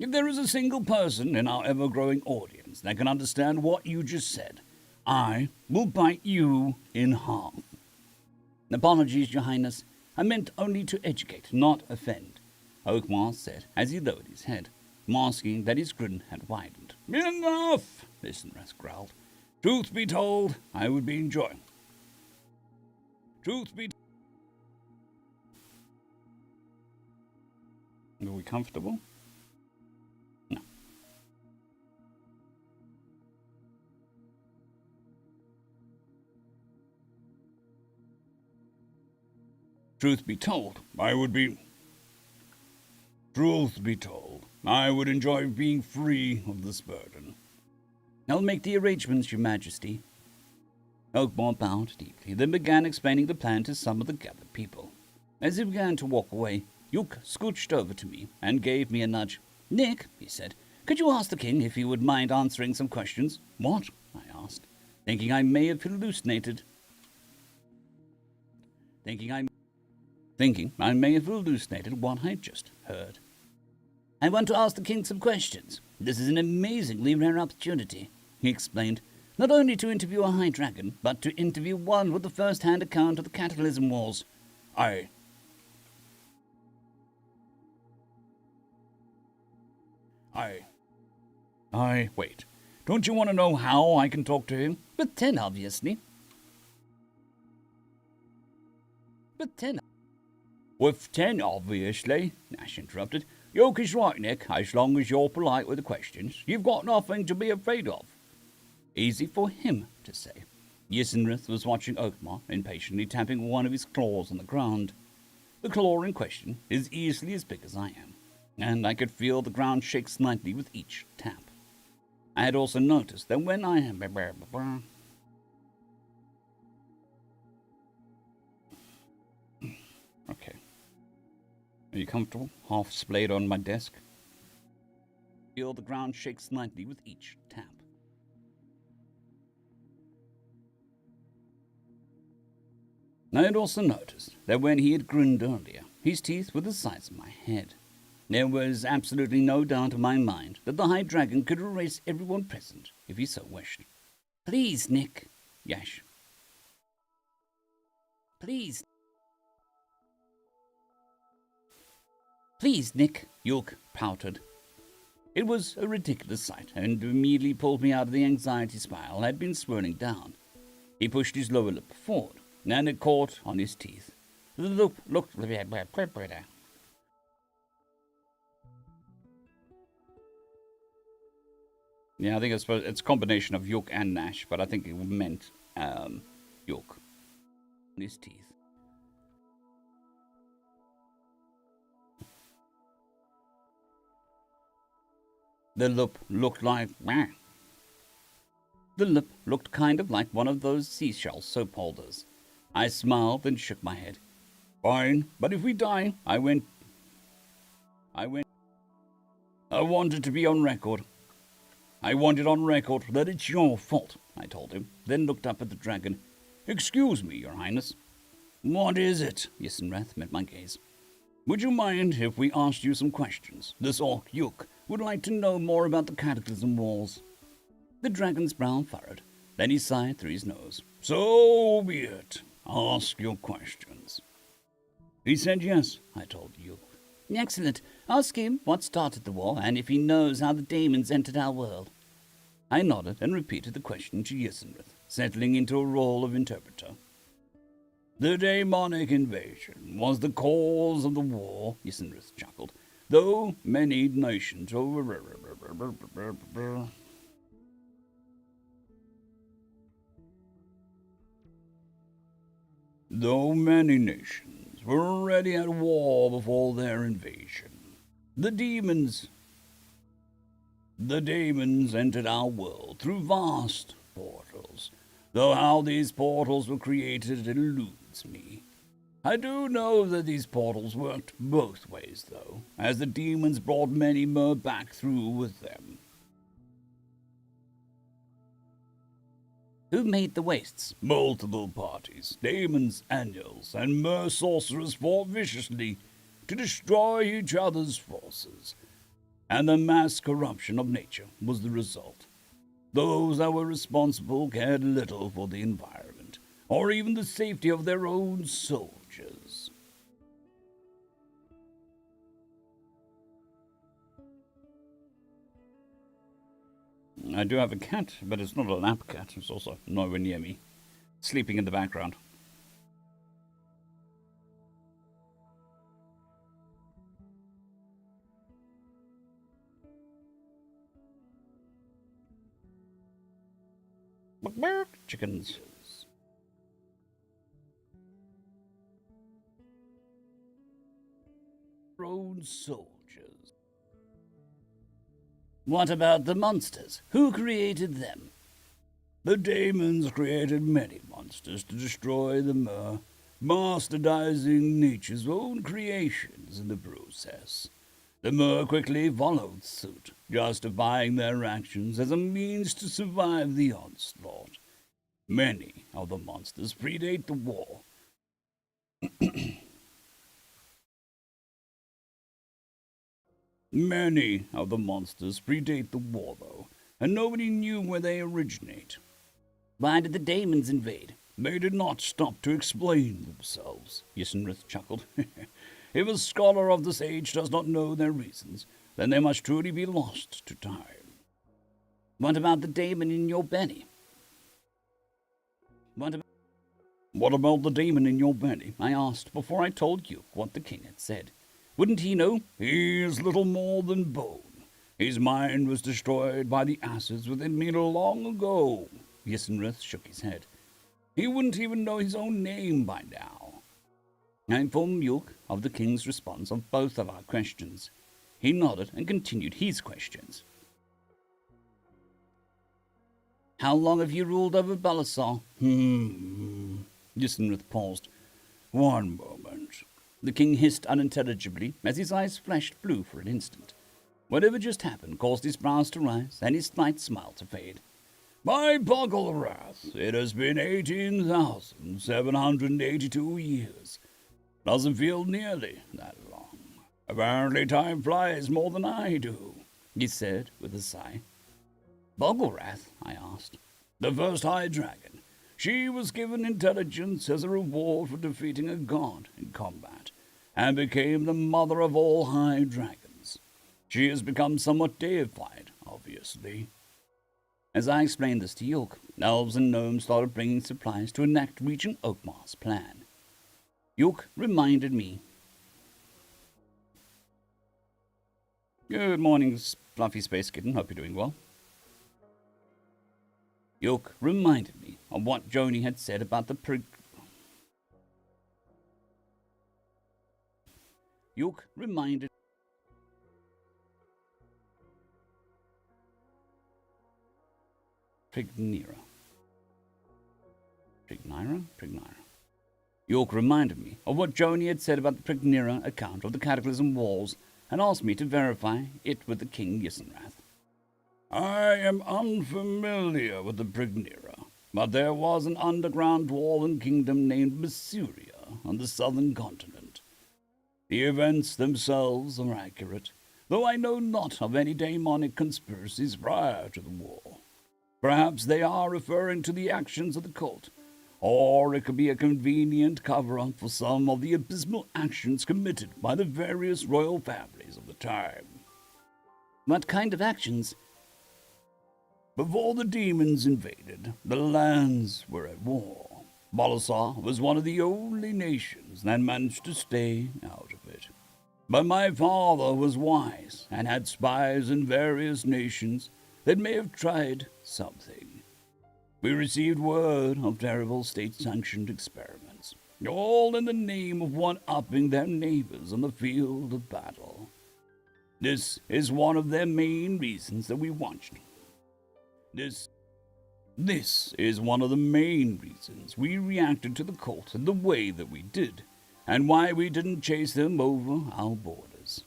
If there is a single person in our ever-growing audience that can understand what you just said, I will bite you in half. Apologies, Your Highness. I meant only to educate, not offend. Oakmar said as he lowered his head, masking that his grin had widened. Enough, Isenrath growled. Truth be told, I would be enjoying. Truth be... Are we comfortable? No. Truth be told, I would enjoy being free of this burden. I'll make the arrangements, Your Majesty. Oakmore bowed deeply, then began explaining the plan to some of the gathered people. As he began to walk away, Yuk scooched over to me and gave me a nudge. Nick, he said, could you ask the king if he would mind answering some questions? What? I asked, thinking I may have hallucinated. Thinking I may have hallucinated what I just heard. I want to ask the king some questions. This is an amazingly rare opportunity, he explained, not only to interview a high dragon, but to interview one with a first-hand account of the Cataclysm Wars. Wait. Don't you want to know how I can talk to him? With 10, obviously. With 10, obviously, Nash interrupted. Yoke is right, Nick. As long as you're polite with the questions, you've got nothing to be afraid of. Easy for him to say. Yisenrith was watching Oakmar, impatiently tapping one of his claws on the ground. The claw in question is easily as big as I am, and I could feel the ground shake slightly with each tap. I had also noticed that when I... Okay. Are you comfortable? Half splayed on my desk. Feel the ground shake slightly with each tap. I had also noticed that when he had grinned earlier, his teeth were the size of my head. There was absolutely no doubt in my mind that the High Dragon could erase everyone present if he so wished. Please, Nick. Yash. Please. Please, Nick, York pouted. It was a ridiculous sight, and immediately pulled me out of the anxiety spiral I had been swirling down. He pushed his lower lip forward, and it caught on his teeth. The lip looked... Yeah, I think it's a combination of York and Nash, but I think it meant York. On his teeth. The lip looked like... The lip looked kind of like one of those seashell soap holders. I smiled and shook my head. Fine, but if we die, I wanted to be on record. I want it on record that it's your fault, I told him, then looked up at the dragon. Excuse me, Your Highness. What is it? Yisenrath met my gaze. Would you mind if we asked you some questions? This Orc Yuk would like to know more about the Cataclysm Wars. The dragon's brow furrowed. Then he sighed through his nose. So be it. Ask your questions. He said yes, I told Yuk. Excellent. Ask him what started the war and if he knows how the daemons entered our world. I nodded and repeated the question to Yisenrith, settling into a role of interpreter. The demonic invasion was the cause of the war, Yisenrith chuckled, though many nations were already at war before their invasion. The demons entered our world through vast portals, though how these portals were created eludes me. I do know that these portals worked both ways, though, as the demons brought many more back through with them. Who made the wastes? Multiple parties, demons, angels, and mer sorcerers fought viciously to destroy each other's forces, and the mass corruption of nature was the result. Those that were responsible cared little for the environment, or even the safety of their own soldiers. I do have a cat, but it's not a lap cat. It's also nowhere near me, sleeping in the background. Chickens. Road soldiers. What about the monsters? Who created them? The daemons created many monsters to destroy the mer, bastardizing nature's own creations in the process. The mer quickly followed suit, justifying their actions as a means to survive the onslaught. Many of the monsters predate the war. Many of the monsters predate the war, though, and nobody knew where they originate. Why did the daemons invade? They did not stop to explain themselves, Yssenrith chuckled. If a scholar of this age does not know their reasons, then they must truly be lost to time. What about the daemon in your belly? What about the daemon in your belly? I asked before I told you what the king had said. Wouldn't he know? He is little more than bone. His mind was destroyed by the acids within me long ago. Yssenrith shook his head. He wouldn't even know his own name by now. I informed York of the king's response of both of our questions. He nodded and continued his questions. How long have you ruled over Balasar? Yssenrith paused. One moment. The king hissed unintelligibly as his eyes flashed blue for an instant. Whatever just happened caused his brows to rise and his slight smile to fade. By Bogglerath, it has been 18,782 years. Doesn't feel nearly that long. Apparently time flies more than I do, he said with a sigh. Bogglerath? I asked. The first High Dragon. She was given intelligence as a reward for defeating a god in combat, and became the mother of all High Dragons. She has become somewhat deified, obviously. As I explained this to York, elves and gnomes started bringing supplies to enact Regent Oakmar's plan. York reminded me. Good morning, Fluffy Space Kitten. Hope you're doing well. York reminded me of what Joni had said about the York reminded Prignira. York reminded me of what Joni had said about the Prignira account of the Cataclysm Walls and asked me to verify it with the King Yssenrath. I am unfamiliar with the Prignira, but there was an underground dwarven kingdom named Masuria on the southern continent. The events themselves are accurate, though I know not of any demonic conspiracies prior to the war. Perhaps they are referring to the actions of the cult, or it could be a convenient cover-up for some of the abysmal actions committed by the various royal families of the time. What kind of actions? Before the demons invaded, the lands were at war. Balasar was one of the only nations that managed to stay out of it. But my father was wise and had spies in various nations that may have tried something. We received word of terrible state-sanctioned experiments, all in the name of one-upping their neighbors on the field of battle. This is one of their main reasons that we watched. This is one of the main reasons we reacted to the cult in the way that we did, and why we didn't chase them over our borders.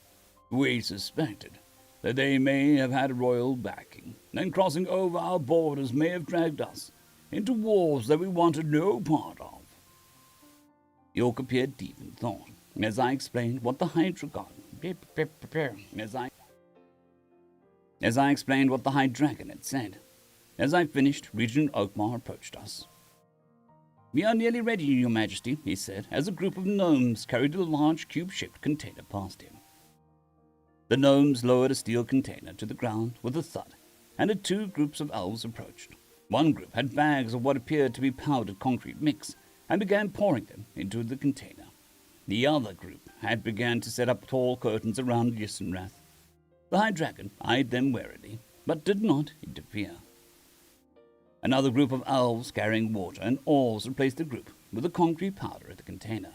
We suspected that they may have had royal backing, and crossing over our borders may have dragged us into wars that we wanted no part of. York appeared deep in thought, as I explained what the High Dragon had said. As I finished, Regent Oakmar approached us. We are nearly ready, Your Majesty, he said, as a group of gnomes carried a large cube-shaped container past him. The gnomes lowered a steel container to the ground with a thud, and the two groups of elves approached. One group had bags of what appeared to be powdered concrete mix and began pouring them into the container. The other group had begun to set up tall curtains around Yisenrath. The High Dragon eyed them warily, but did not interfere. Another group of elves carrying water and oars replaced the group with the concrete powder at the container.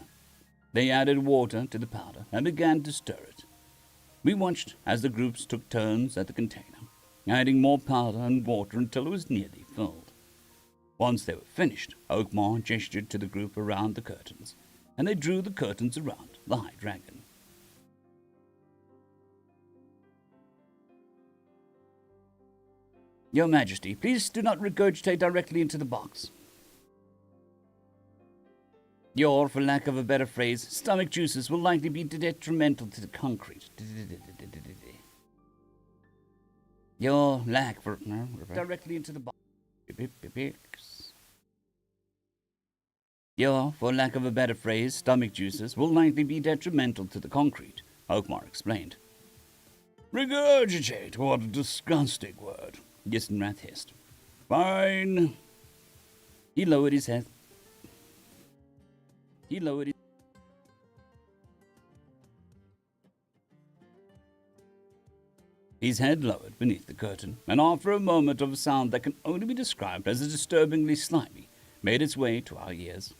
They added water to the powder and began to stir it. We watched as the groups took turns at the container, adding more powder and water until it was nearly filled. Once they were finished, Oakmar gestured to the group around the curtains, and they drew the curtains around the High Dragon. Your Majesty, please do not regurgitate directly into the box. Your, for lack of a better phrase, stomach juices will likely be detrimental to the concrete. Your lack for directly into the box. Your, for lack of a better phrase, stomach juices will likely be detrimental to the concrete, Oakmar explained. Regurgitate, what a disgusting word, Yisenrath hissed. Fine. He lowered his head. His head lowered beneath the curtain, and after a moment of a sound that can only be described as a disturbingly slimy, made its way to our ears.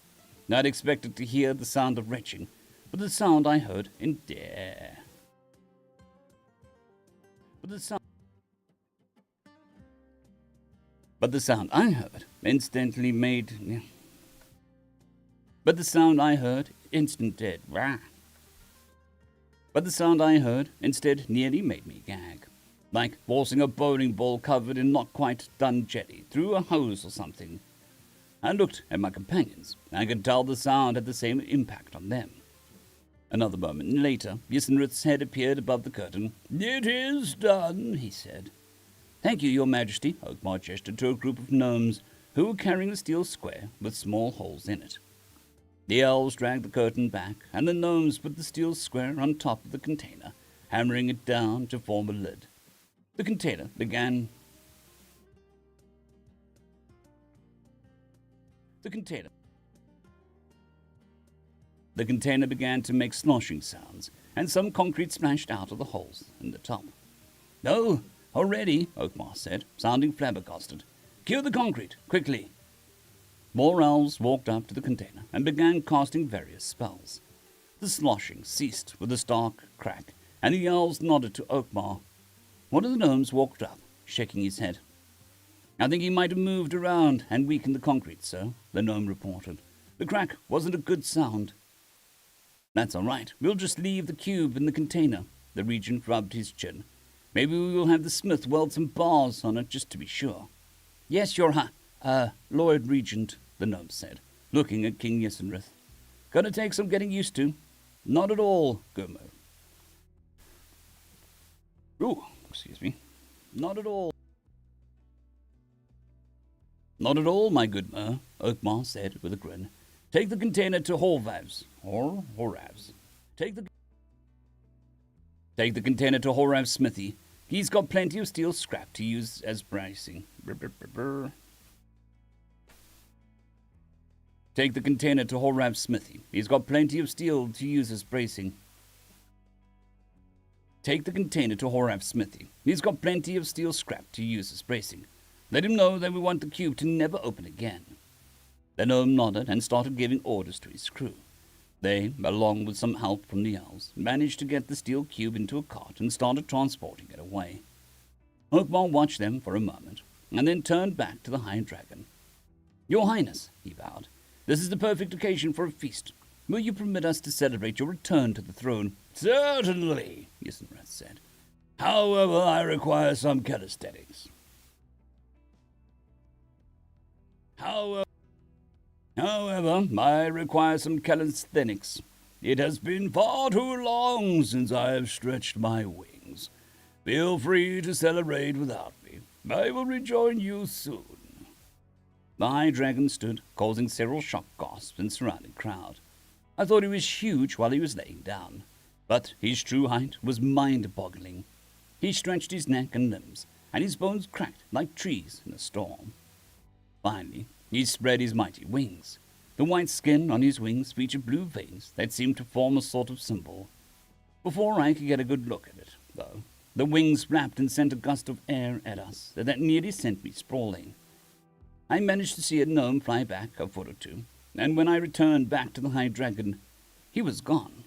I'd expected to hear the sound of retching, but the sound I heard instead nearly made me gag, like forcing a bowling ball covered in not quite done jelly through a hose or something. I looked at my companions, and I could tell the sound had the same impact on them. Another moment later, Yisenrath's head appeared above the curtain. It is done, he said. Thank you, Your Majesty, Oakmar gestured to a group of gnomes who were carrying a steel square with small holes in it. The elves dragged the curtain back, and the gnomes put the steel square on top of the container, hammering it down to form a lid. The container began to make sloshing sounds, and some concrete splashed out of the holes in the top. Oh, already, Oakmar said, sounding flabbergasted. Cue the concrete, quickly. More elves walked up to the container and began casting various spells. The sloshing ceased with a stark crack, and the elves nodded to Oakmar. One of the gnomes walked up, shaking his head. I think he might have moved around and weakened the concrete, sir, the gnome reported. The crack wasn't a good sound. That's all right. We'll just leave the cube in the container. The regent rubbed his chin. Maybe we will have the smith weld some bars on it just to be sure. Yes, your Lord Regent, the gnome said, looking at King Yisenrath. Gonna take some getting used to. Not at all, Gurmo. Ooh, excuse me. Not at all. Not at all, my good Mer, Oakmar said with a grin. Take the container to Horvav's, or Horav's. Take the container to Horav's smithy. He's got plenty of steel scrap to use as bracing. Take the container to Horav's smithy. He's got plenty of steel to use as bracing. Take the container to Horav's smithy. He's got plenty of steel scrap to use as bracing. Let him know that we want the cube to never open again. The gnome nodded and started giving orders to his crew. They, along with some help from the elves, managed to get the steel cube into a cart and started transporting it away. Oakmar watched them for a moment, and then turned back to the High Dragon. Your Highness, he vowed, this is the perfect occasion for a feast. Will you permit us to celebrate your return to the throne? Certainly, Yisenrath said. However, I require some calisthenics. However, I require some calisthenics. It has been far too long since I have stretched my wings. Feel free to celebrate without me. I will rejoin you soon. The High Dragon stood, causing several shocked gasps in the surrounding crowd. I thought he was huge while he was laying down, but his true height was mind-boggling. He stretched his neck and limbs, and his bones cracked like trees in a storm. Finally, he spread his mighty wings. The white skin on his wings featured blue veins that seemed to form a sort of symbol. Before I could get a good look at it, though, the wings flapped and sent a gust of air at us that nearly sent me sprawling. I managed to see a gnome fly back a foot or two, and when I returned back to the High Dragon, he was gone.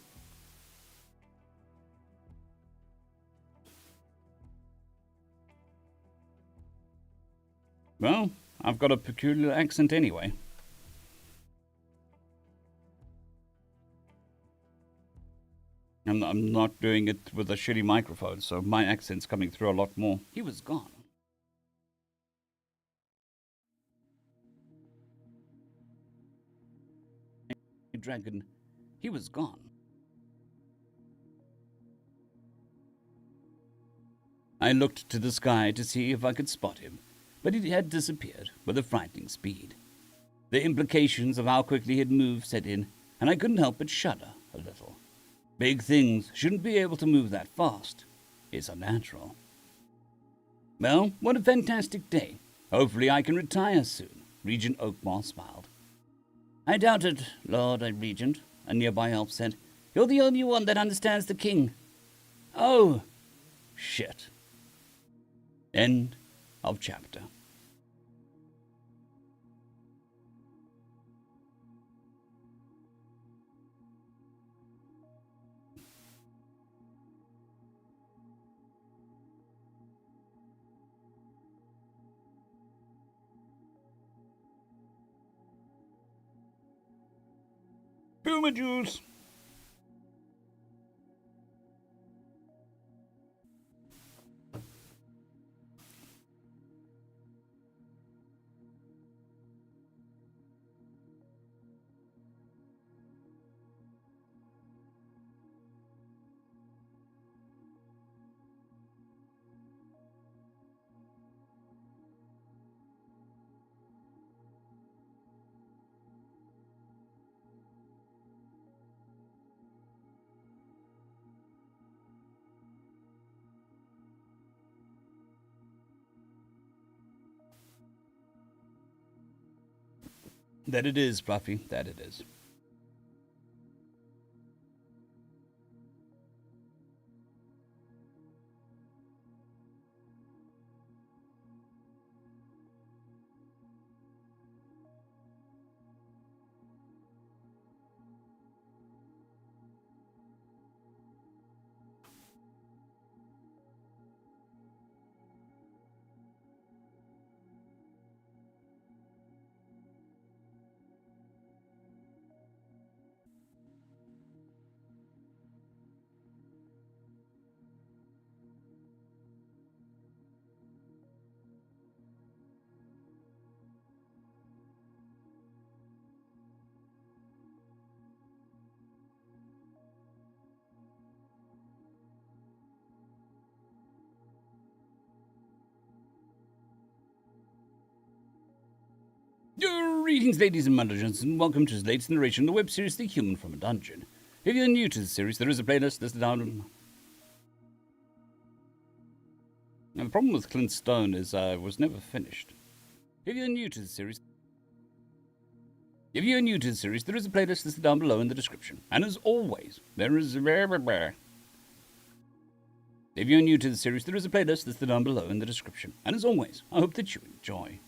Well, I've got a peculiar accent anyway. I'm not doing it with a shitty microphone, so my accent's coming through a lot more. He was gone. Dragon, he was gone. I looked to the sky to see if I could spot him, but he had disappeared with a frightening speed. The implications of how quickly he had moved set in, and I couldn't help but shudder a little. Big things shouldn't be able to move that fast. It's unnatural. Well, what a fantastic day. Hopefully I can retire soon, Regent Oakmore smiled. I doubt it, Lord Regent, a nearby elf said. You're the only one that understands the king. Oh, shit. End of chapter. Puma juice. That it is, Fluffy, that it is. Greetings, ladies and gentlemen, welcome to the latest narration of the web series The Human from a Dungeon. If you're new to the series, there is a playlist listed down. Now, the problem with Clint Stone is it was never finished. If you're new to the series, there is a playlist listed down below in the description. And as always, there is If you're new to the series, there is a playlist listed down below in the description. And as always, I hope that you enjoy.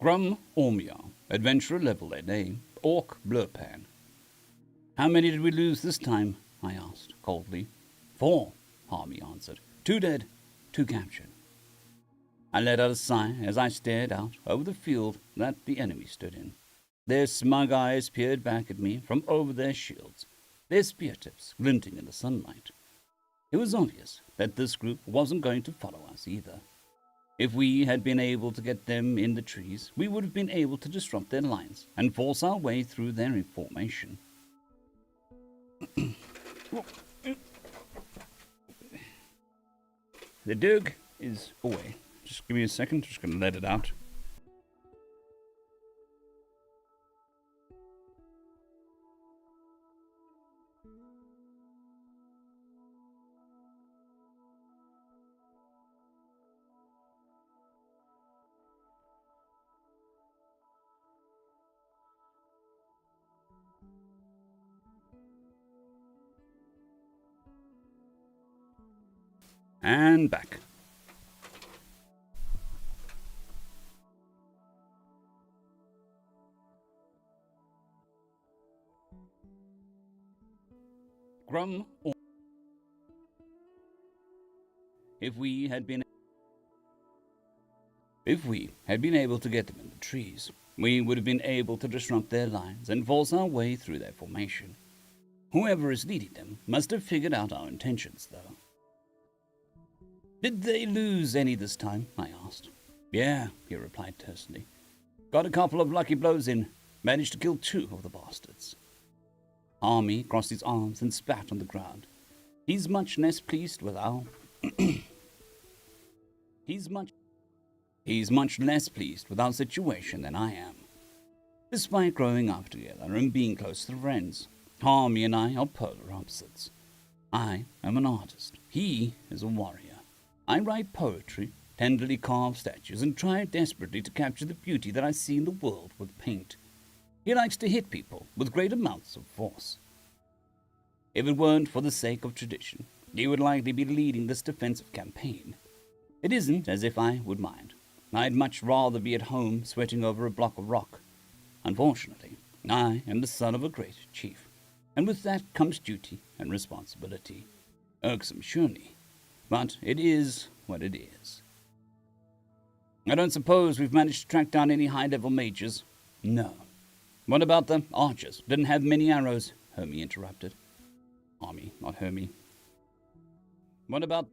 Grum Ormia, Adventurer Level NA, Orc Blurpan. How many did we lose this time? I asked, coldly. 4, Harmy answered. 2 dead, 2 captured. I let out a sigh as I stared out over the field that the enemy stood in. Their smug eyes peered back at me from over their shields, their spear tips glinting in the sunlight. It was obvious that this group wasn't going to follow us either. If we had been able to get them in the trees, we would have been able to disrupt their lines and force our way through their formation. The dog is away. Just give me a second, just going to let it out. And back. Grum, or if we had been able to get them in the trees, we would have been able to disrupt their lines and force our way through their formation. Whoever is leading them must have figured out our intentions, though. Did they lose any this time? I asked. Yeah, he replied tersely. Got a couple of lucky blows in. Managed to kill 2 of the bastards. Army crossed his arms and spat on the ground. He's much less pleased with our... He's much less pleased with our situation than I am. Despite growing up together and being close to friends, Harmy and I are polar opposites. I am an artist. He is a warrior. I write poetry, tenderly carve statues, and try desperately to capture the beauty that I see in the world with paint. He likes to hit people with great amounts of force. If it weren't for the sake of tradition, he would likely be leading this defensive campaign. It isn't as if I would mind. I'd much rather be at home sweating over a block of rock. Unfortunately, I am the son of a great chief, and with that comes duty and responsibility. Irksome, surely, but it is what it is. I don't suppose we've managed to track down any high-level mages? No. What about the archers? Didn't have many arrows, Hermie interrupted. Army, not Hermie. What about...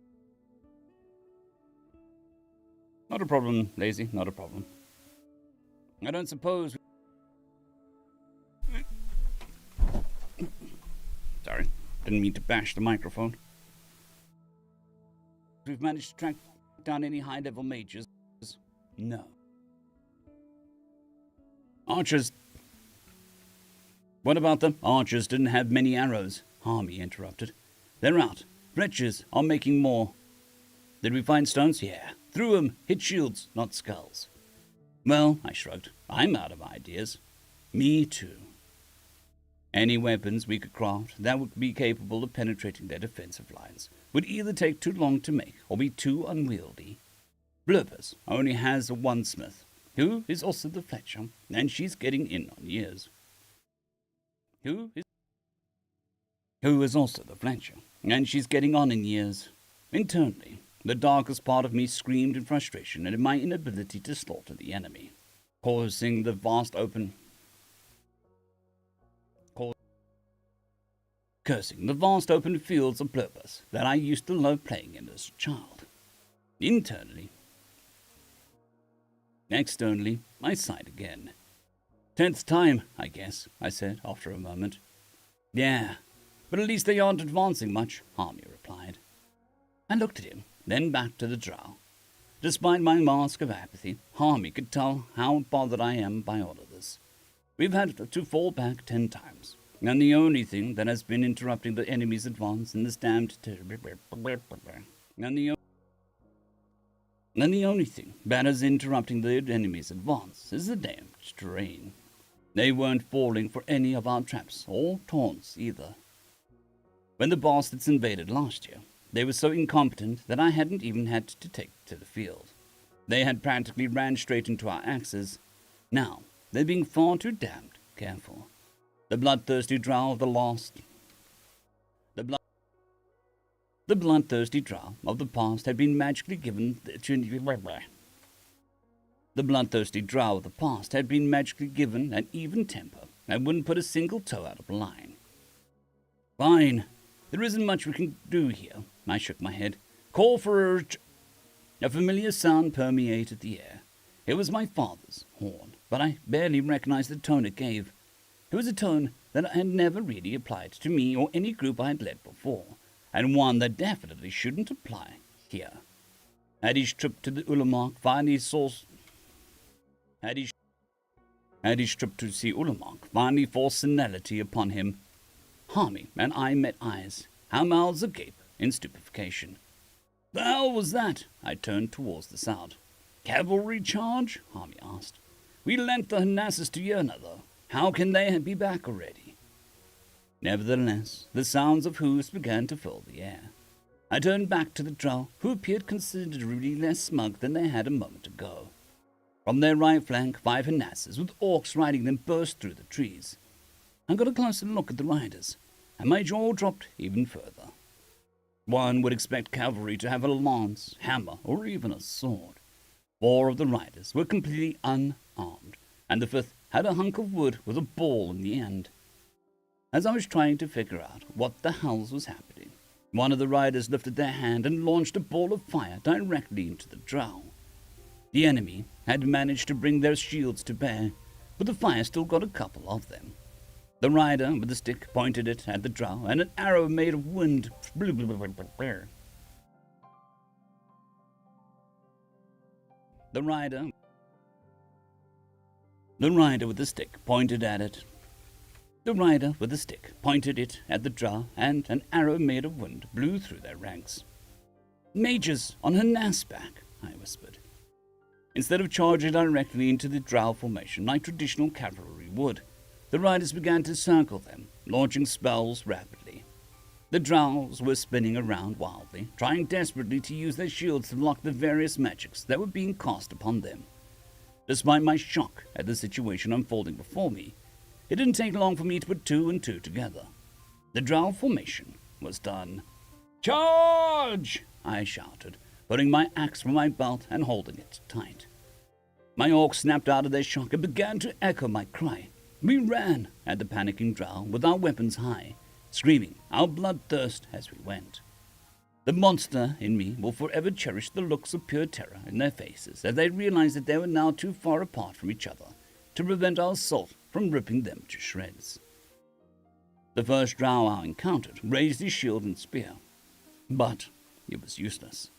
Not a problem, Lazy, not a problem. I don't suppose... Sorry, didn't mean to bash the microphone. We've managed to track down any high-level mages? No. Archers... What about them? Archers didn't have many arrows, Harmy interrupted. They're out. Wretches are making more. Did we find stones? Yeah. Threw 'em. Hit shields, not skulls. Well, I shrugged. I'm out of ideas. Me too. Any weapons we could craft that would be capable of penetrating their defensive lines would either take too long to make or be too unwieldy. Blurpus only has one smith, who is also the Fletcher, and she's getting in on years. Who is also the Fletcher, and she's getting on in years. Internally, the darkest part of me screamed in frustration at my inability to slaughter the enemy, cursing the vast open fields of Blurpus that I used to love playing in as a child. Externally, I sighed again. 10th time, I guess, I said after a moment. Yeah, but at least they aren't advancing much, Harmy replied. I looked at him, then back to the drow. Despite my mask of apathy, Harmy could tell how bothered I am by all of this. We've had to fall back 10 times, and the only thing that has been interrupting the enemy's advance in this damned And the only thing that is interrupting the enemy's advance is the damned terrain. They weren't falling for any of our traps or taunts either. When the bastards invaded last year, they were so incompetent that I hadn't even had to take to the field. They had practically ran straight into our axes. Now, they're being far too damned careful. The bloodthirsty drow of the bloodthirsty drow of the past had been magically given an even temper and wouldn't put a single toe out of line. Fine. There isn't much we can do here. I shook my head. Call for a familiar sound permeated the air. It was my father's horn, but I barely recognized the tone it gave. It was a tone that had never really applied to me or any group I had led before, and one that definitely shouldn't apply here. Had each trip to see Ulamark finally forced senility upon him, Harmy and I met eyes, our mouths agape in stupefaction. The hell was that? I turned towards the sound. Cavalry charge? Harmy asked. We lent the Hanassus to Yerna, though. How can they be back already? Nevertheless, the sounds of hoofs began to fill the air. I turned back to the drow, who appeared considerably less smug than they had a moment ago. From their right flank, 5 harnesses with orcs riding them burst through the trees. I got a closer look at the riders, and my jaw dropped even further. One would expect cavalry to have a lance, hammer, or even a sword. 4 of the riders were completely unarmed, and the 5th had a hunk of wood with a ball in the end. As I was trying to figure out what the hells was happening, one of the riders lifted their hand and launched a ball of fire directly into the drow. The enemy had managed to bring their shields to bear, but the fire still got a couple of them. The rider with the stick pointed it at the drow, and an arrow made of wind. The rider with the stick pointed at it. The rider with the stick pointed it at the drow, and an arrow made of wind blew through their ranks. "Mages on Harnass back," I whispered. Instead of charging directly into the drow formation like traditional cavalry would, the riders began to circle them, launching spells rapidly. The drows were spinning around wildly, trying desperately to use their shields to block the various magics that were being cast upon them. Despite my shock at the situation unfolding before me, it didn't take long for me to put 2 and 2 together. The drow formation was done. "Charge!" I shouted, putting my axe from my belt and holding it tight. My orcs snapped out of their shock and began to echo my cry. We ran at the panicking drow with our weapons high, screaming our bloodthirst as we went. The monster in me will forever cherish the looks of pure terror in their faces as they realized that they were now too far apart from each other to prevent our assault from ripping them to shreds. The first drow I encountered raised his shield and spear, but it was useless.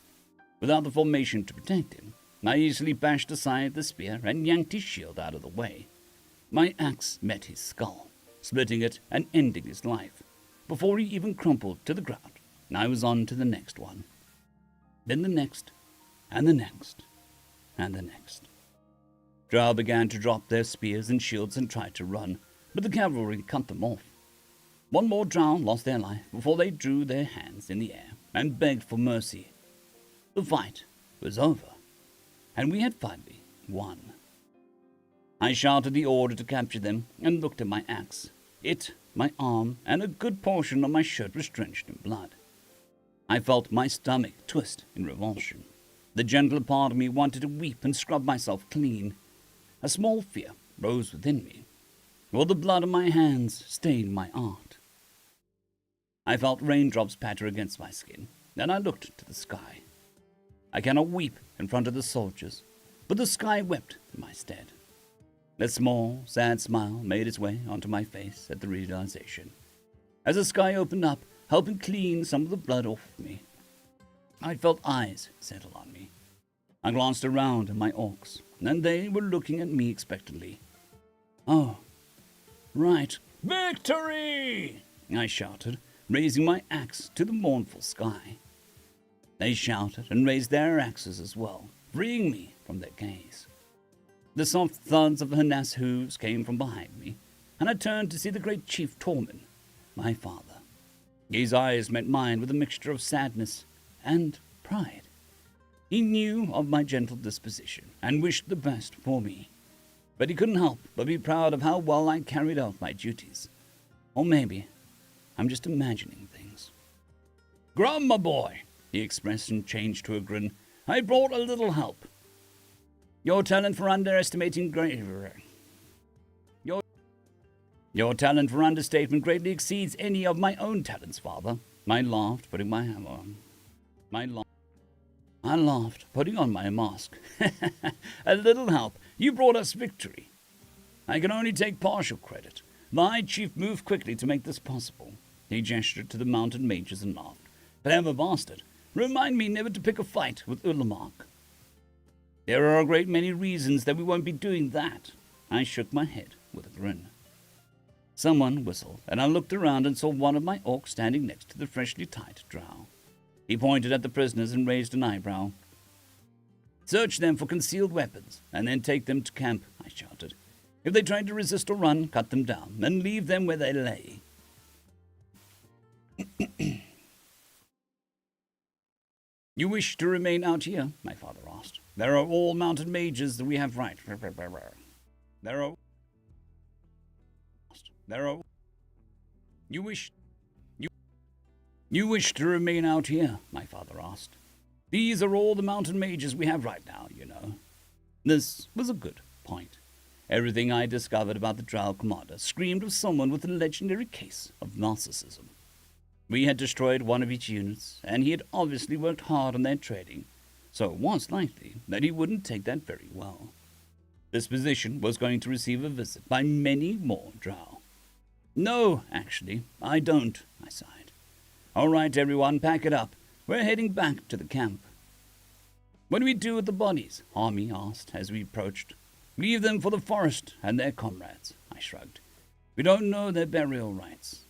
Without the formation to protect him, I easily bashed aside the spear and yanked his shield out of the way. My axe met his skull, splitting it and ending his life. Before he even crumpled to the ground, I was on to the next one. Then the next, and the next, and the next. Drow began to drop their spears and shields and tried to run, but the cavalry cut them off. One more drow lost their life before they drew their hands in the air and begged for mercy. The fight was over, and we had finally won. I shouted the order to capture them and looked at my axe. It, my arm, and a good portion of my shirt was drenched in blood. I felt my stomach twist in revulsion. The gentler part of me wanted to weep and scrub myself clean. A small fear rose within me. Will the blood on my hands stain my art? I felt raindrops patter against my skin, then I looked to the sky. I cannot weep in front of the soldiers, but the sky wept in my stead. A small, sad smile made its way onto my face at the realization, as the sky opened up, helping clean some of the blood off of me. I felt eyes settle on me. I glanced around at my orcs, and they were looking at me expectantly. "Oh, right. Victory!" I shouted, raising my axe to the mournful sky. They shouted and raised their axes as well, freeing me from their gaze. The soft thuds of Harnass hooves came from behind me, and I turned to see the great Chief Tormund, my father. His eyes met mine with a mixture of sadness and pride. He knew of my gentle disposition and wished the best for me, but he couldn't help but be proud of how well I carried out my duties. Or maybe I'm just imagining things. "Grum, my boy," he expressed and changed to a grin, "I brought a little help. Your talent for understatement greatly exceeds any of my own talents, father." I laughed, putting my hammer on. I laughed, putting on my mask. "A little help. You brought us victory. I can only take partial credit. My chief moved quickly to make this possible." He gestured to the mounted mages and laughed. "Clever bastard. Remind me never to pick a fight with Ullamark." "There are a great many reasons that we won't be doing that." I shook my head with a grin. Someone whistled, and I looked around and saw one of my orcs standing next to the freshly tied drow. He pointed at the prisoners and raised an eyebrow. "Search them for concealed weapons, and then take them to camp," I shouted. "If they try to resist or run, cut them down, and leave them where they lay." You wish to remain out here? My father asked. There are all mounted mages that we have right. There are... You wish... You wish to remain out here? My father asked. These are all the mountain mages we have right now, you know. This was a good point. Everything I discovered about the Drow commander screamed of someone with a legendary case of narcissism. We had destroyed one of each units, and he had obviously worked hard on their training, so it was likely that he wouldn't take that very well. This position was going to receive a visit by many more Drow. No, actually, I don't, I sighed. All right, everyone, pack it up. We're heading back to the camp. What do we do with the bodies? Harmy asked as we approached. Leave them for the forest and their comrades, I shrugged. We don't know their burial rites.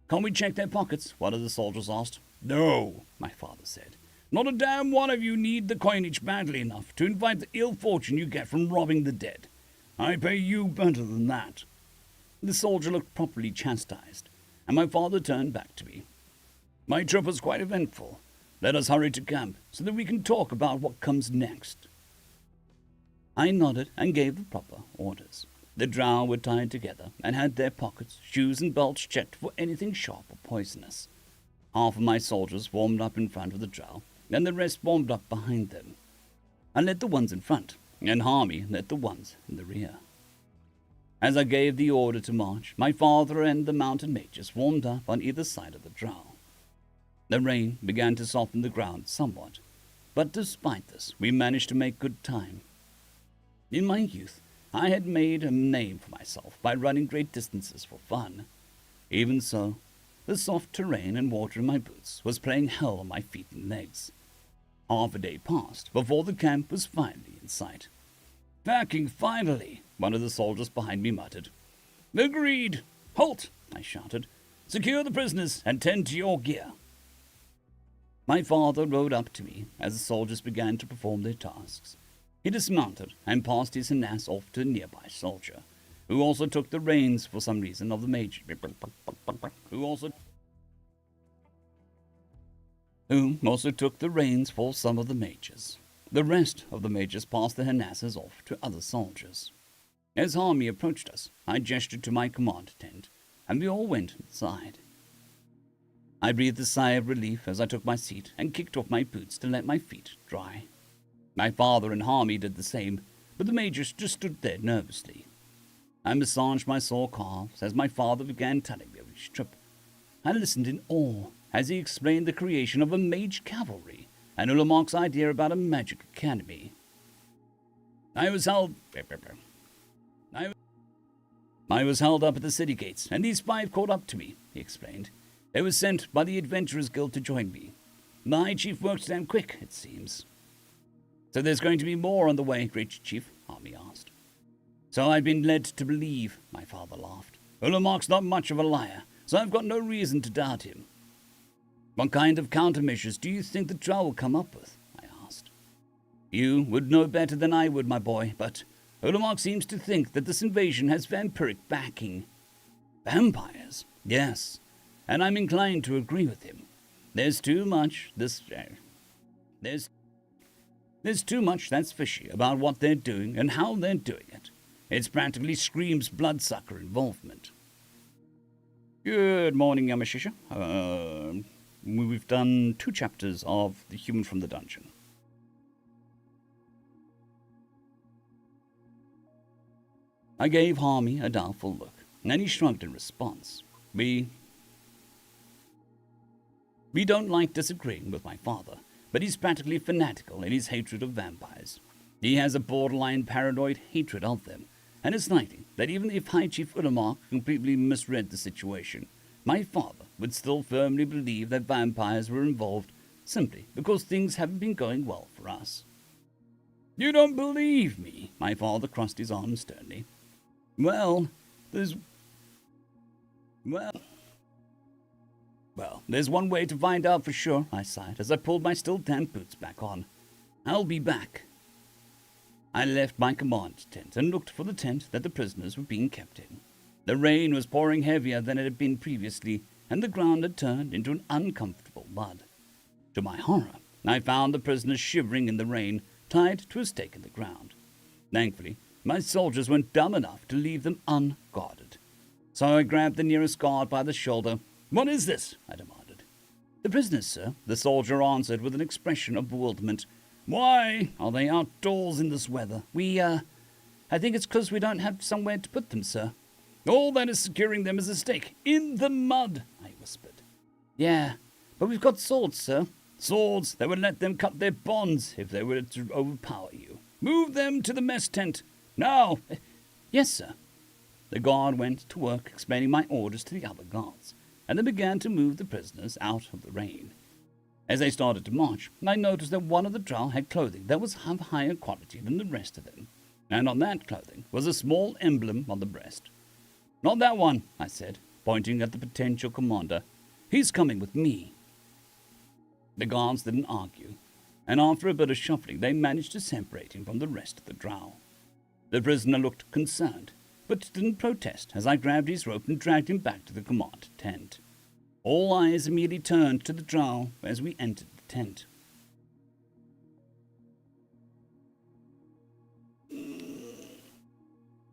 Can't we check their pockets? One of the soldiers asked. No, my father said. Not a damn one of you need the coinage badly enough to invite the ill fortune you get from robbing the dead. I pay you better than that. The soldier looked properly chastised, and my father turned back to me. My trip was quite eventful. Let us hurry to camp so that we can talk about what comes next. I nodded and gave the proper orders. The Drow were tied together and had their pockets, shoes and belts checked for anything sharp or poisonous. Half of my soldiers warmed up in front of the Drow, and the rest warmed up behind them. I led the ones in front, and Harmy led the ones in the rear. As I gave the order to march, my father and the mountain mages warmed up on either side of the Drow. The rain began to soften the ground somewhat, but despite this, we managed to make good time. In my youth, I had made a name for myself by running great distances for fun. Even so, the soft terrain and water in my boots was playing hell on my feet and legs. Half a day passed before the camp was finally in sight. Packing finally, one of the soldiers behind me muttered. Agreed. Halt, I shouted. Secure the prisoners and tend to your gear. My father rode up to me as the soldiers began to perform their tasks. He dismounted and passed his harness off to a nearby soldier, who also took the reins for some reason of the mage. Who also took the reins for some of the mages. The rest of the mages passed the harnesses off to other soldiers. As Harmy approached us, I gestured to my command tent, and we all went inside. I breathed a sigh of relief as I took my seat and kicked off my boots to let my feet dry. My father and Harmy did the same, but the mages just stood there nervously. I massaged my sore calves as my father began telling me of his trip. I listened in awe as he explained the creation of a mage cavalry and Ulamark's idea about a magic academy. I was held up at the city gates, and these 5 caught up to me, he explained. They were sent by the Adventurers Guild to join me. The High Chief works damn quick, it seems. So there's going to be more on the way, Great Chief? Harmy asked. So I've been led to believe, my father laughed. Ulamark's not much of a liar, so I've got no reason to doubt him. What kind of countermeasures do you think the Drow will come up with? I asked. You would know better than I would, my boy, but Ulamark seems to think that this invasion has vampiric backing. Vampires? Yes, and I'm inclined to agree with him. There's too much that's fishy about what they're doing and how they're doing it. It practically screams bloodsucker involvement. Good morning, Yamashisha. We've done 2 chapters of The Human from the Dungeon. I gave Harmy a doubtful look, and he shrugged in response. We don't like disagreeing with my father, but he's practically fanatical in his hatred of vampires. He has a borderline paranoid hatred of them, and it's likely that even if High Chief Ulamark completely misread the situation, my father would still firmly believe that vampires were involved simply because things haven't been going well for us. You don't believe me? My father crossed his arms sternly. Well, there's one way to find out for sure, I sighed as I pulled my still damp boots back on. I'll be back. I left my command tent and looked for the tent that the prisoners were being kept in. The rain was pouring heavier than it had been previously, and the ground had turned into an uncomfortable mud. To my horror, I found the prisoner shivering in the rain, tied to a stake in the ground. Thankfully, my soldiers weren't dumb enough to leave them unguarded. So I grabbed the nearest guard by the shoulder. "What is this?" I demanded. "The prisoners, sir," the soldier answered with an expression of bewilderment. "Why are they outdoors in this weather?" I think it's 'cause we don't have somewhere to put them, sir." "All that is securing them is a stake in the mud," I whispered. "Yeah, but we've got swords, sir." "Swords that would let them cut their bonds if they were to overpower you. Move them to the mess tent. Now!" "Yes, sir." The guard went to work explaining my orders to the other guards, and they began to move the prisoners out of the rain. As they started to march, I noticed that one of the drow had clothing that was of higher quality than the rest of them, and on that clothing was a small emblem on the breast. "Not that one," I said, pointing at the potential commander. "He's coming with me." The guards didn't argue, and after a bit of shuffling they managed to separate him from the rest of the drow. The prisoner looked concerned, but didn't protest as I grabbed his rope and dragged him back to the command tent. All eyes immediately turned to the drow as we entered the tent.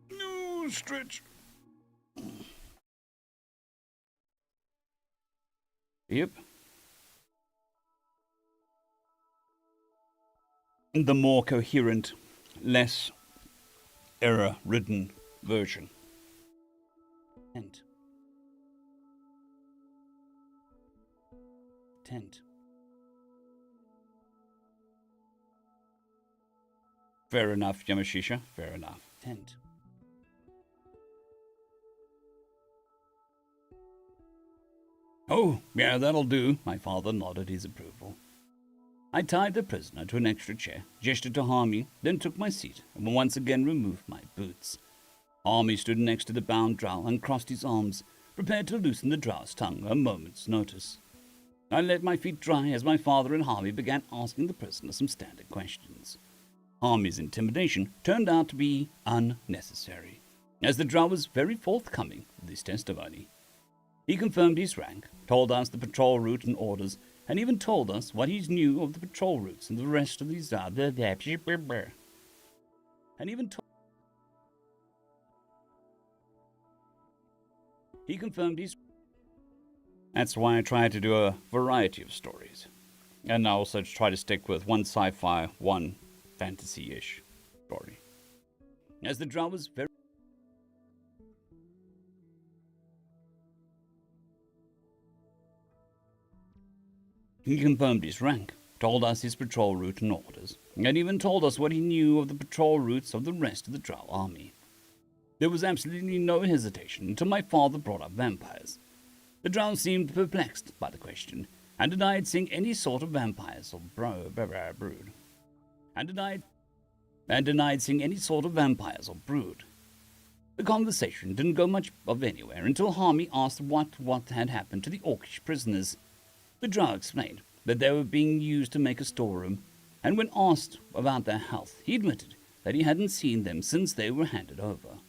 "No, stretch." Yep. The more coherent, less error-ridden version. Tent. Tent. Fair enough, Yamashisha. Fair enough. Tent. "Oh, yeah, that'll do." My father nodded his approval. I tied the prisoner to an extra chair, gestured to Harmy, then took my seat and once again removed my boots. Harmy stood next to the bound drow and crossed his arms, prepared to loosen the drow's tongue a moment's notice. I let my feet dry as my father and Harmy began asking the prisoner some standard questions. Harmy's intimidation turned out to be unnecessary, as the drow was very forthcoming with his testimony. He confirmed his rank, told us the patrol route and orders, and even told us what he knew of the patrol routes and the rest of these and even he confirmed his. That's why I try to do a variety of stories, and I also try to stick with one sci-fi, one fantasy-ish story. As the drow was very. He confirmed his rank, told us his patrol route and orders, and even told us what he knew of the patrol routes of the rest of the drow army. There was absolutely no hesitation until my father brought up vampires. The drow seemed perplexed by the question, and denied seeing any sort of vampires or brood. Denied seeing any sort of vampires or brood. The conversation didn't go much of anywhere until Harmy asked what had happened to the orcish prisoners. The drow explained that they were being used to make a storeroom, and when asked about their health, he admitted that he hadn't seen them since they were handed over.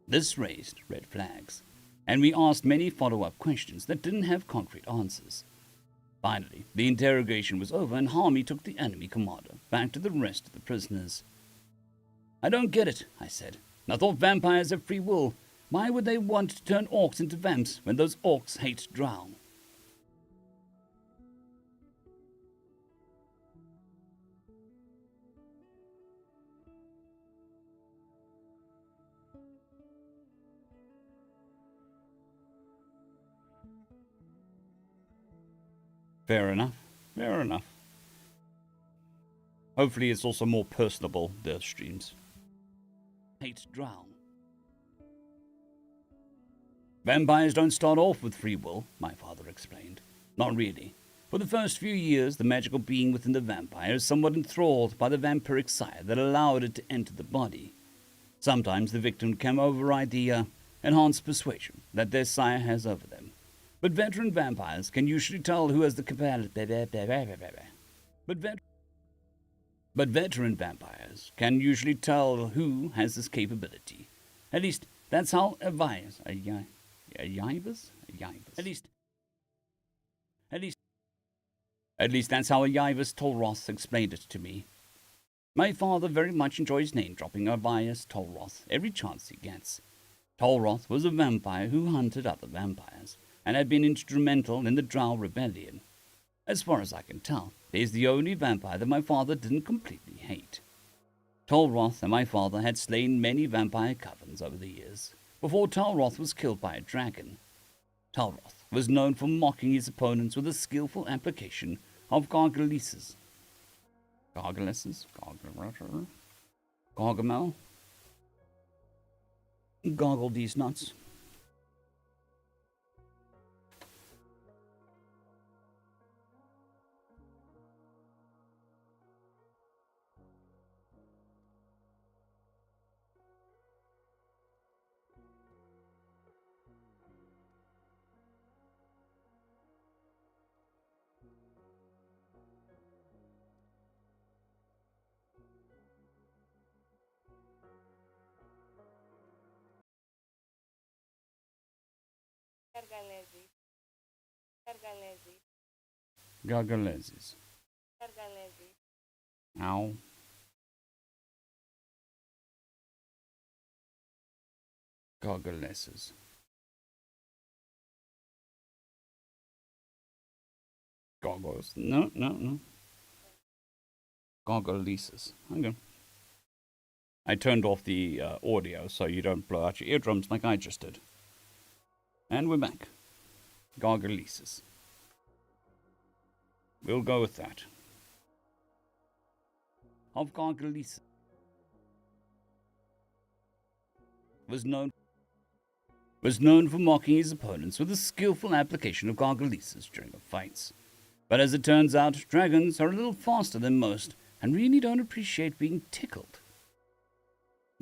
This raised red flags, and we asked many follow-up questions that didn't have concrete answers. Finally, the interrogation was over, and Harmy took the enemy commander back to the rest of the prisoners. "I don't get it," I said. "I thought vampires have free will. Why would they want to turn orcs into vamps when those orcs hate drow?" Fair enough. Fair enough. Hopefully it's also more personable, their streams. Hate drow. Vampires don't start off with free will, my father explained. Not really. For the first few years, the magical being within the vampire is somewhat enthralled by the vampiric sire that allowed it to enter the body. Sometimes the victim can override the enhanced persuasion that their sire has over them. But veteran vampires can usually tell who has the capacity. But veteran vampires can usually tell who has this capability. At least that's how Yivas. At least At least that's how Yivas Tolroth explained it to me. My father very much enjoys name-dropping Arvias Tolroth every chance he gets. Tolroth was a vampire who hunted other vampires, and had been instrumental in the Drow Rebellion. As far as I can tell, he's the only vampire that my father didn't completely hate. Tolroth and my father had slain many vampire covens over the years, before Tolroth was killed by a dragon. Tolroth was known for mocking his opponents with a skillful application of gargaleses. Gargaleses? Gargamel? Goggle these nuts. Gargaleses. Ow. Gargaleses. Goggles. No. Gargaleses. Okay. I turned off the audio so you don't blow out your eardrums like I just did. And we're back. Gargaleses. We'll go with that. Of Gargaleses was known for mocking his opponents with a skillful application of Gargaleses during the fights. But as it turns out, dragons are a little faster than most and really don't appreciate being tickled.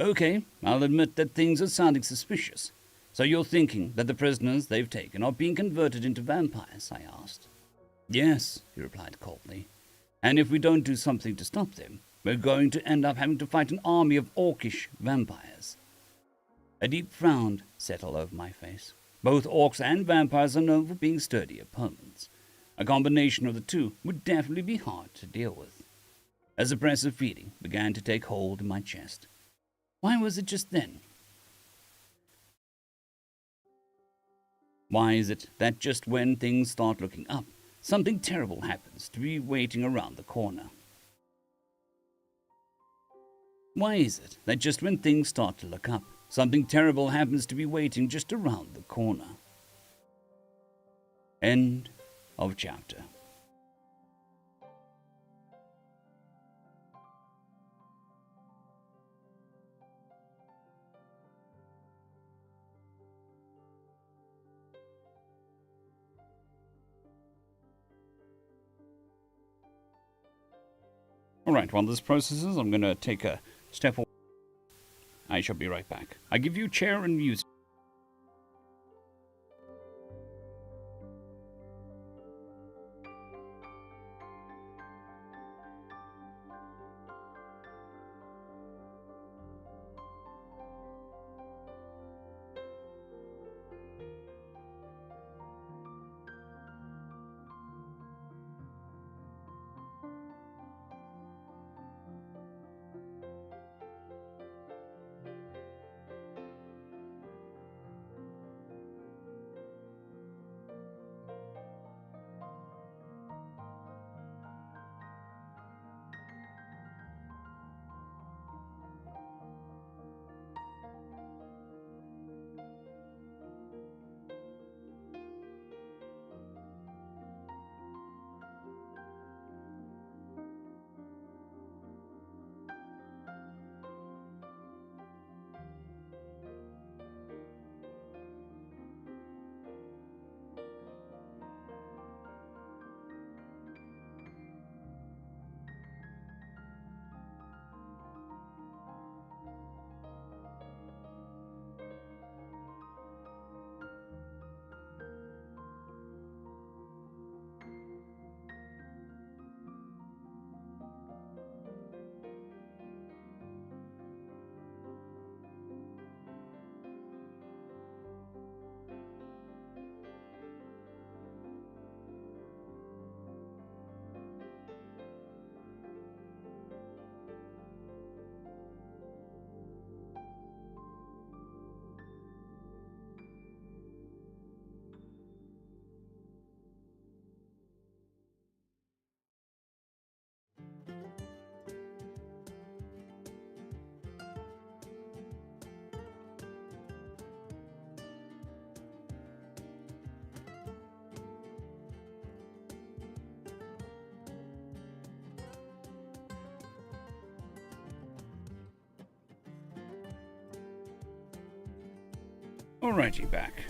Okay, I'll admit that things are sounding suspicious. So you're thinking that the prisoners they've taken are being converted into vampires, I asked. Yes, he replied coldly. And if we don't do something to stop them, we're going to end up having to fight an army of orcish vampires. A deep frown settled over my face. Both orcs and vampires are known for being sturdy opponents. A combination of the two would definitely be hard to deal with. A suppressive feeling began to take hold in my chest. Why was it just then? Why is it that just when things start looking up, something terrible happens to be waiting around the corner? Why is it that just when things start to look up, something terrible happens to be waiting just around the corner? End of chapter. Alright, while this processes, I'm going to take a step away. I shall be right back. I give you chair and music. Alrighty, back.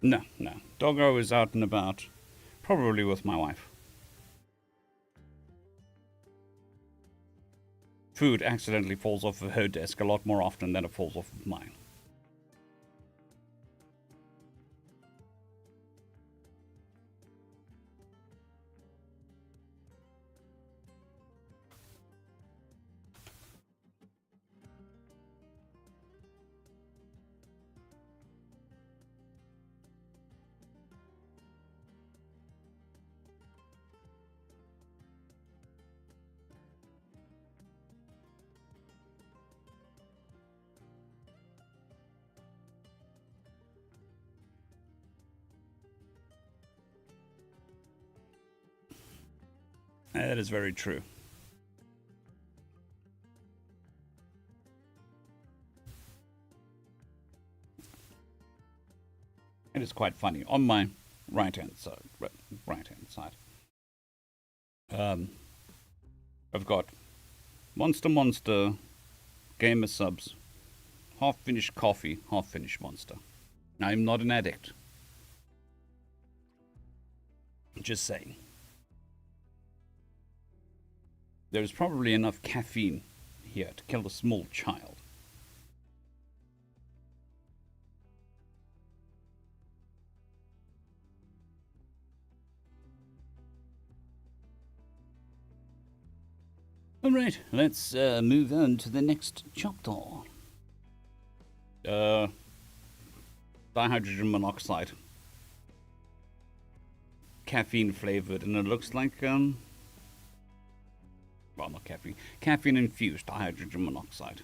No. Doggo is out and about. Probably with my wife. Food accidentally falls off of her desk a lot more often than it falls off of mine. That is very true. It is quite funny. On my right-hand side, I've got Monster, Gamer Subs, half-finished coffee, half-finished Monster. I'm not an addict. Just saying. There's probably enough caffeine here to kill a small child. Alright, let's move on to the next chapter. Dihydrogen monoxide. Caffeine flavored, and it looks like, well, not caffeine. Caffeine infused dihydrogen monoxide.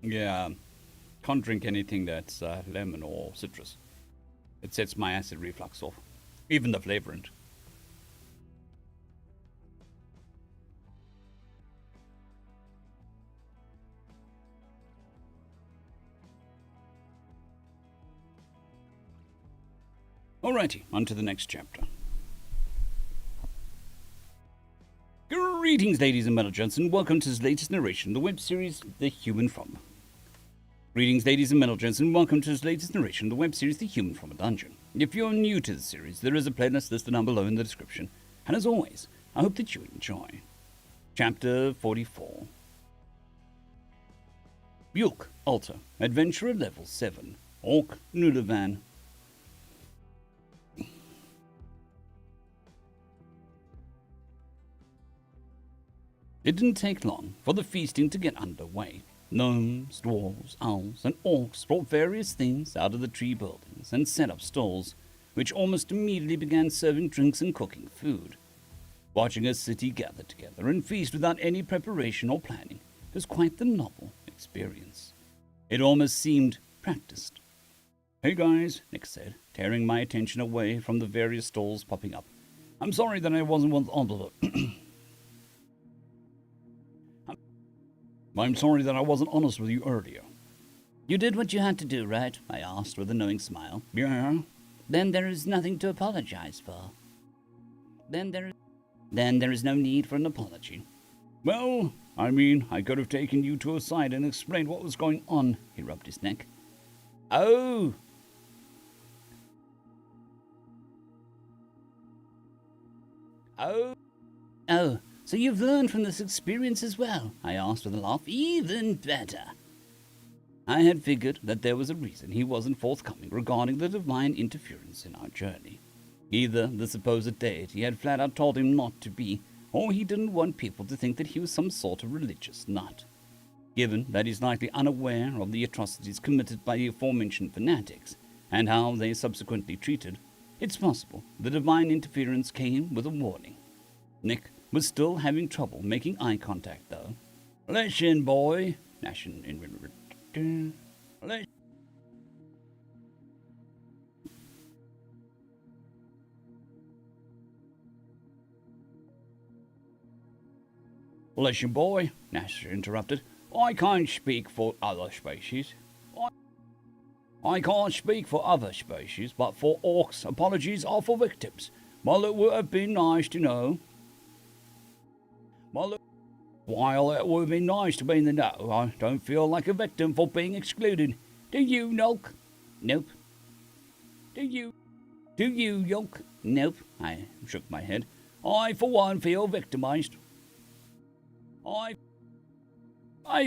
Yeah, can't drink anything that's lemon or citrus. It sets my acid reflux off, even the flavorant. Alrighty, on to the next chapter. Greetings, ladies and gentlemen. Welcome to this latest narration, the web series The Human from. Greetings, ladies and gentlemen. Welcome to this latest narration, the web series The Human from a Dungeon. If you're new to the series, there is a playlist listed down below in the description. And as always, I hope that you enjoy. Chapter 44. Bjork, Alter, Adventurer Level 7, Orc, Nulevan. It didn't take long for the feasting to get underway. Gnomes, dwarves, owls, and orcs brought various things out of the tree buildings and set up stalls, which almost immediately began serving drinks and cooking food. Watching a city gather together and feast without any preparation or planning was quite the novel experience. It almost seemed practiced. "Hey guys," Nick said, tearing my attention away from the various stalls popping up. "I'm sorry that I wasn't I'm sorry that I wasn't honest with you earlier." "You did what you had to do, right?" I asked with a knowing smile. "Yeah." "Then there is nothing to apologize for." Then there is no need for an apology." "Well, I mean, I could have taken you to a side and explained what was going on." He rubbed his neck. Oh, So you've learned from this experience as well?" I asked with a laugh. even better. I had figured that there was a reason he wasn't forthcoming regarding the divine interference in our journey. Either the supposed deity had flat out told him not to be, or he didn't want people to think that he was some sort of religious nut. Given that he's likely unaware of the atrocities committed by the aforementioned fanatics, and how they subsequently treated, it's possible the divine interference came with a warning. Nick was still having trouble making eye contact, though. "Listen, boy," Listen. "Listen, boy," Nasser interrupted. "I can't speak for other species. I can't speak for other species, but for orcs, apologies are for victims. While it would have been nice to know. While it would have been nice to be in the know, I don't feel like a victim for being excluded. Do you, Yolk?" "Nope." Do you, Yolk?" "Nope." I shook my head. "I, for one, feel victimized." I,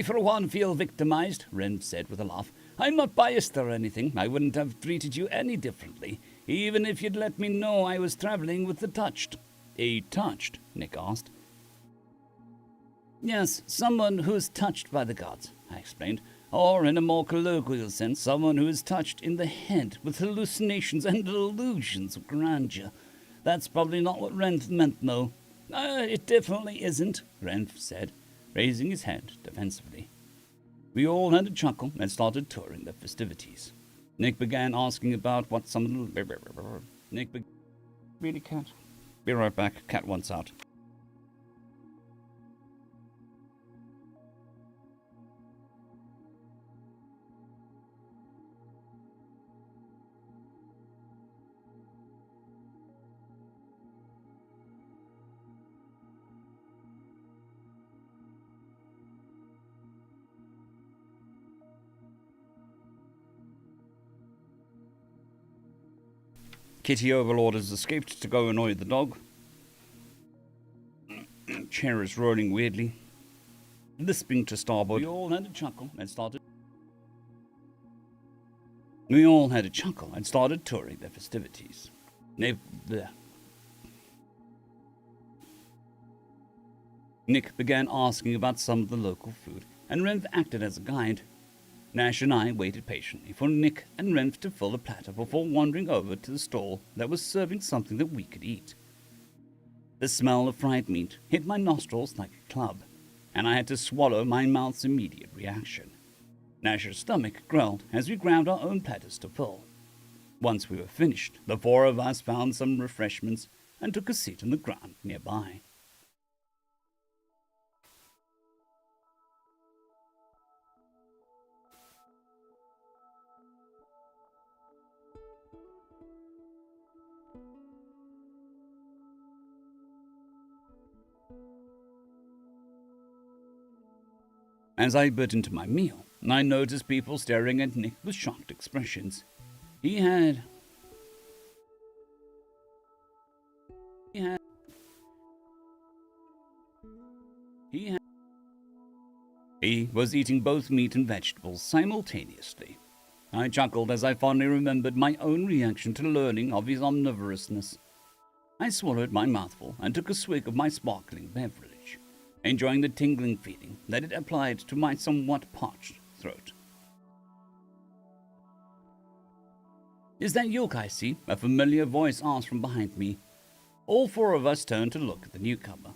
for one, feel victimized," Ren said with a laugh. "I'm not biased or anything. I wouldn't have treated you any differently, even if you'd let me know I was traveling with the Touched." "A Touched?" Nick asked. "Yes, someone who is touched by the gods," I explained. "Or, in a more colloquial sense, someone who is touched in the head with hallucinations and illusions of grandeur. That's probably not what Renf meant, though." It definitely isn't," Renf said, raising his head defensively. We all had a chuckle and started touring the festivities. Nick began asking about what some of the... Really, cat? Be right back. Cat wants out. Kitty Overlord has escaped to go annoy the dog. Chair is rolling weirdly. Lisping to starboard. We all had a chuckle and started touring the festivities. Nick began asking about some of the local food, and Renf acted as a guide. Nash and I waited patiently for Nick and Renf to fill the platter before wandering over to the stall that was serving something that we could eat. The smell of fried meat hit my nostrils like a club, and I had to swallow my mouth's immediate reaction. Nash's stomach growled as we grabbed our own platters to fill. Once we were finished, the four of us found some refreshments and took a seat on the ground nearby. As I bit into my meal, I noticed people staring at Nick with shocked expressions. He was eating both meat and vegetables simultaneously. I chuckled as I fondly remembered my own reaction to learning of his omnivorousness. I swallowed my mouthful and took a swig of my sparkling beverage, enjoying the tingling feeling that it applied to my somewhat parched throat. "Is that Yolk I see?" a familiar voice asked from behind me. All four of us turned to look at the newcomer.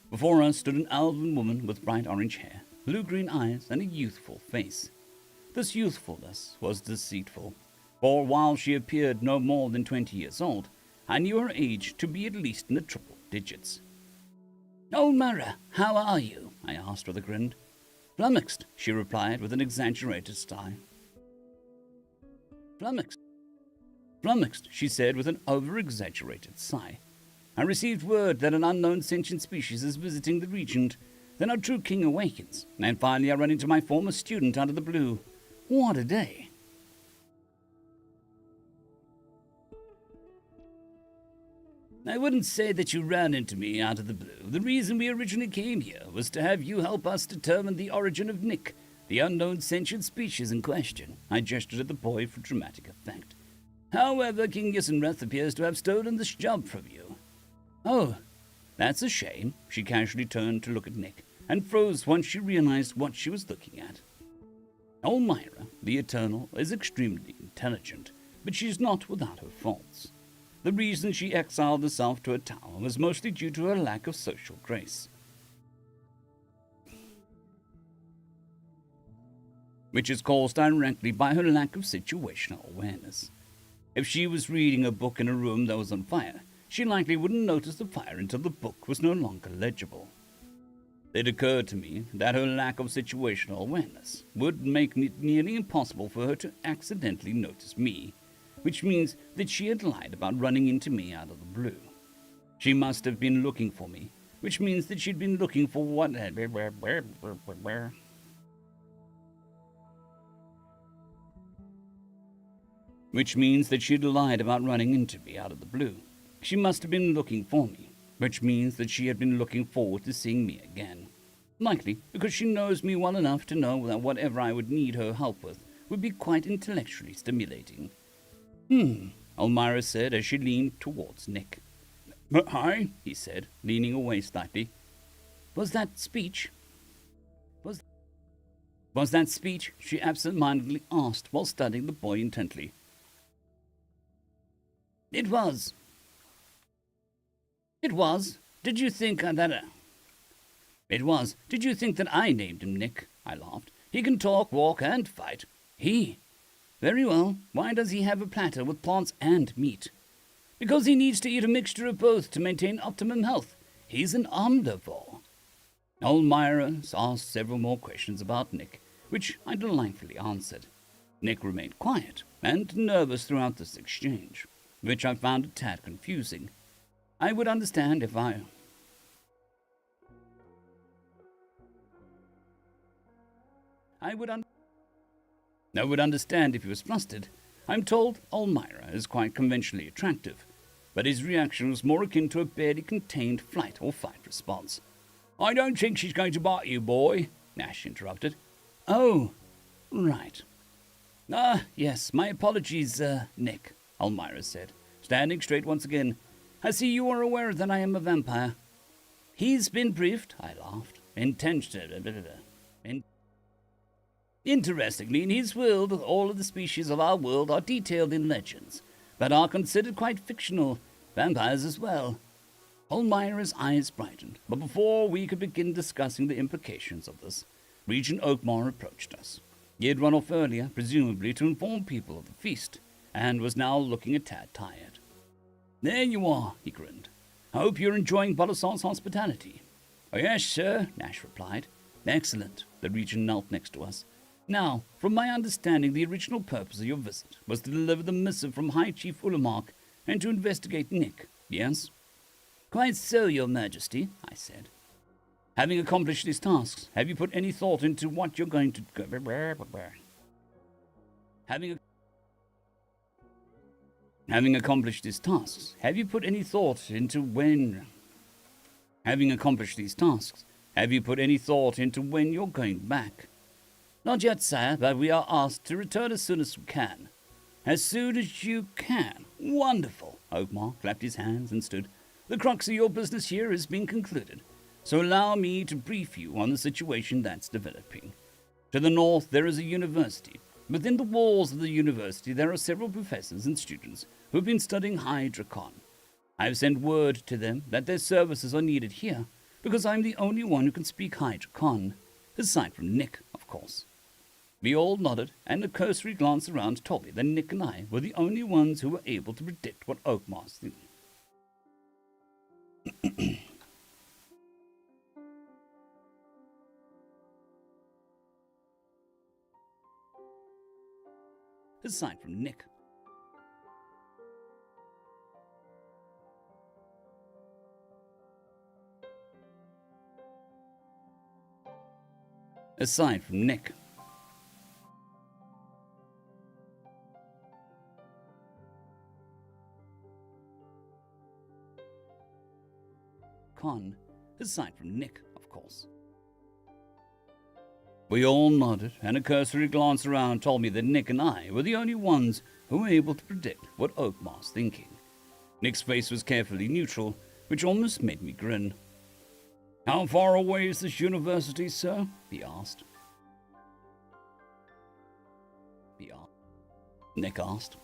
Before us stood an elven woman with bright orange hair, blue-green eyes, and a youthful face. This youthfulness was deceitful, for while she appeared no more than 20 years old, I knew her age to be at least in the triple digits. "Old Mara, how are you?" I asked with a grin. "Flummoxed," she replied with an exaggerated sigh. Flummoxed, she said with an over-exaggerated sigh. "I received word that an unknown sentient species is visiting the region. Then our true king awakens, and finally I run into my former student out of the blue. What a day!" "I wouldn't say that you ran into me out of the blue. The reason we originally came here was to have you help us determine the origin of Nick, The unknown sentient species in question. I gestured at the boy for dramatic effect. However, King Yssenreth appears to have stolen this job from you. Oh, that's a shame. She casually turned to look at Nick, and froze once she realized what she was looking at. Elmira, the Eternal, is extremely intelligent, but she's not without her faults. The reason she exiled herself to a tower was mostly due to her lack of social grace, which is caused directly by her lack of situational awareness. If she was reading a book in a room that was on fire, she likely wouldn't notice the fire until the book was no longer legible. It occurred to me that her lack of situational awareness would make it nearly impossible for her to accidentally notice me, which means that she had lied about running into me out of the blue. She must have been looking for me, which means that she'd been looking for what... Which means that she'd lied about running into me out of the blue. She must have been looking for me, which means that she had been looking forward to seeing me again. Likely because she knows me well enough to know that whatever I would need her help with would be quite intellectually stimulating. Elmira said as she leaned towards Nick. But hi, he said, leaning away slightly. Was that speech? Was that speech? She absent-mindedly asked while studying the boy intently. It was. Did you think that... It was. Did you think that I named him Nick? I laughed. He can talk, walk, and fight. He? Very well. Why does he have a platter with plants and meat? Because he needs to eat a mixture of both to maintain optimum health. He's an omnivore. Elmira asked several more questions about Nick, which I delightfully answered. Nick remained quiet and nervous throughout this exchange, which I found a tad confusing. I would understand if I would understand if he was flustered. I'm told Elmira is quite conventionally attractive, but his reaction was more akin to a barely contained flight or fight response. I don't think she's going to bite you, boy, Nash interrupted. Oh, right. Yes, my apologies, Nick, Elmira said, standing straight once again. I see you are aware that I am a vampire. He's been briefed, I laughed. Interestingly, in his world, all of the species of our world are detailed in legends, but are considered quite fictional, vampires as well. Elmira's eyes brightened, but before we could begin discussing the implications of this, Regent Oakmore approached us. He had run off earlier, presumably to inform people of the feast, and was now looking a tad tired. There you are, he grinned. I hope you're enjoying Bolasar's hospitality. Oh, yes, sir, Nash replied. Excellent. The regent knelt next to us. Now, from my understanding, the original purpose of your visit was to deliver the missive from High Chief Ullamark and to investigate Nick, yes? Quite so, Your Majesty, I said. Having accomplished these tasks, have you put any thought into what you're going to... Having accomplished these tasks, have you put any thought into when... Having accomplished these tasks, have you put any thought into when you're going back? Not yet, sire, but we are asked to return as soon as we can. As soon as you can. Wonderful. Oakmore clapped his hands and stood. The crux of your business here has been concluded, so allow me to brief you on the situation that's developing. To the north, there is a university. Within the walls of the university, there are several professors and students who have been studying Hydrocon. I have sent word to them that their services are needed here, because I'm the only one who can speak Hydrocon, aside from Nick, of course. We all nodded, and a cursory glance around told me that Nick and I were the only ones who were able to predict what Oakmore's thinking. Aside from Nick. Aside from Nick. Aside from Nick, of course. We all nodded, and a cursory glance around told me that Nick and I were the only ones who were able to predict what Oakmar's thinking. Nick's face was carefully neutral, which almost made me grin. "How far away is this university, sir?" he asked. Nick asked.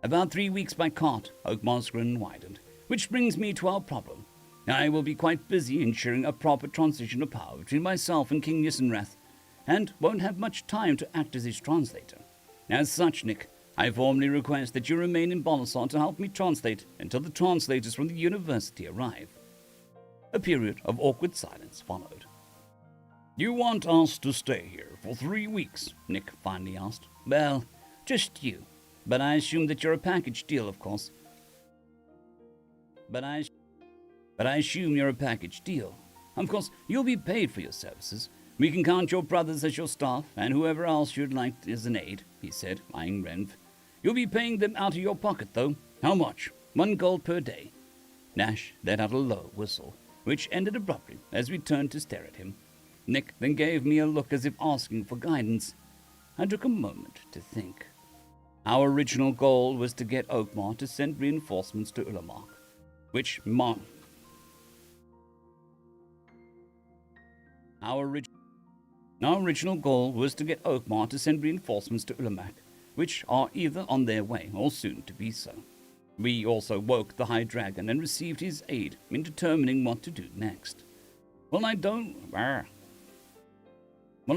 "About 3 weeks by cart," Oakmar's grin widened. "Which brings me to our problem. I will be quite busy ensuring a proper transition of power between myself and King Yssenrath, and won't have much time to act as his translator. As such, Nick, I formally request that you remain in Bolasar to help me translate until the translators from the university arrive." A period of awkward silence followed. "You want us to stay here for 3 weeks?" Nick finally asked. "Well, just you. But I assume that you're a package deal, of course. But I assume you're a package deal. Of course, you'll be paid for your services. We can count your brothers as your staff, and whoever else you'd like as an aide," he said, eyeing Renv. "You'll be paying them out of your pocket, though. How much? 1 gold per day." Nash let out a low whistle, which ended abruptly as we turned to stare at him. Nick then gave me a look as if asking for guidance. I took a moment to think. Our original goal was to get Oakmar to send reinforcements to Ulamark, which Our original goal was to get Oakmar to send reinforcements to Ulamark, which are either on their way or soon to be so. We also woke the High Dragon and received his aid in determining what to do next. Well, I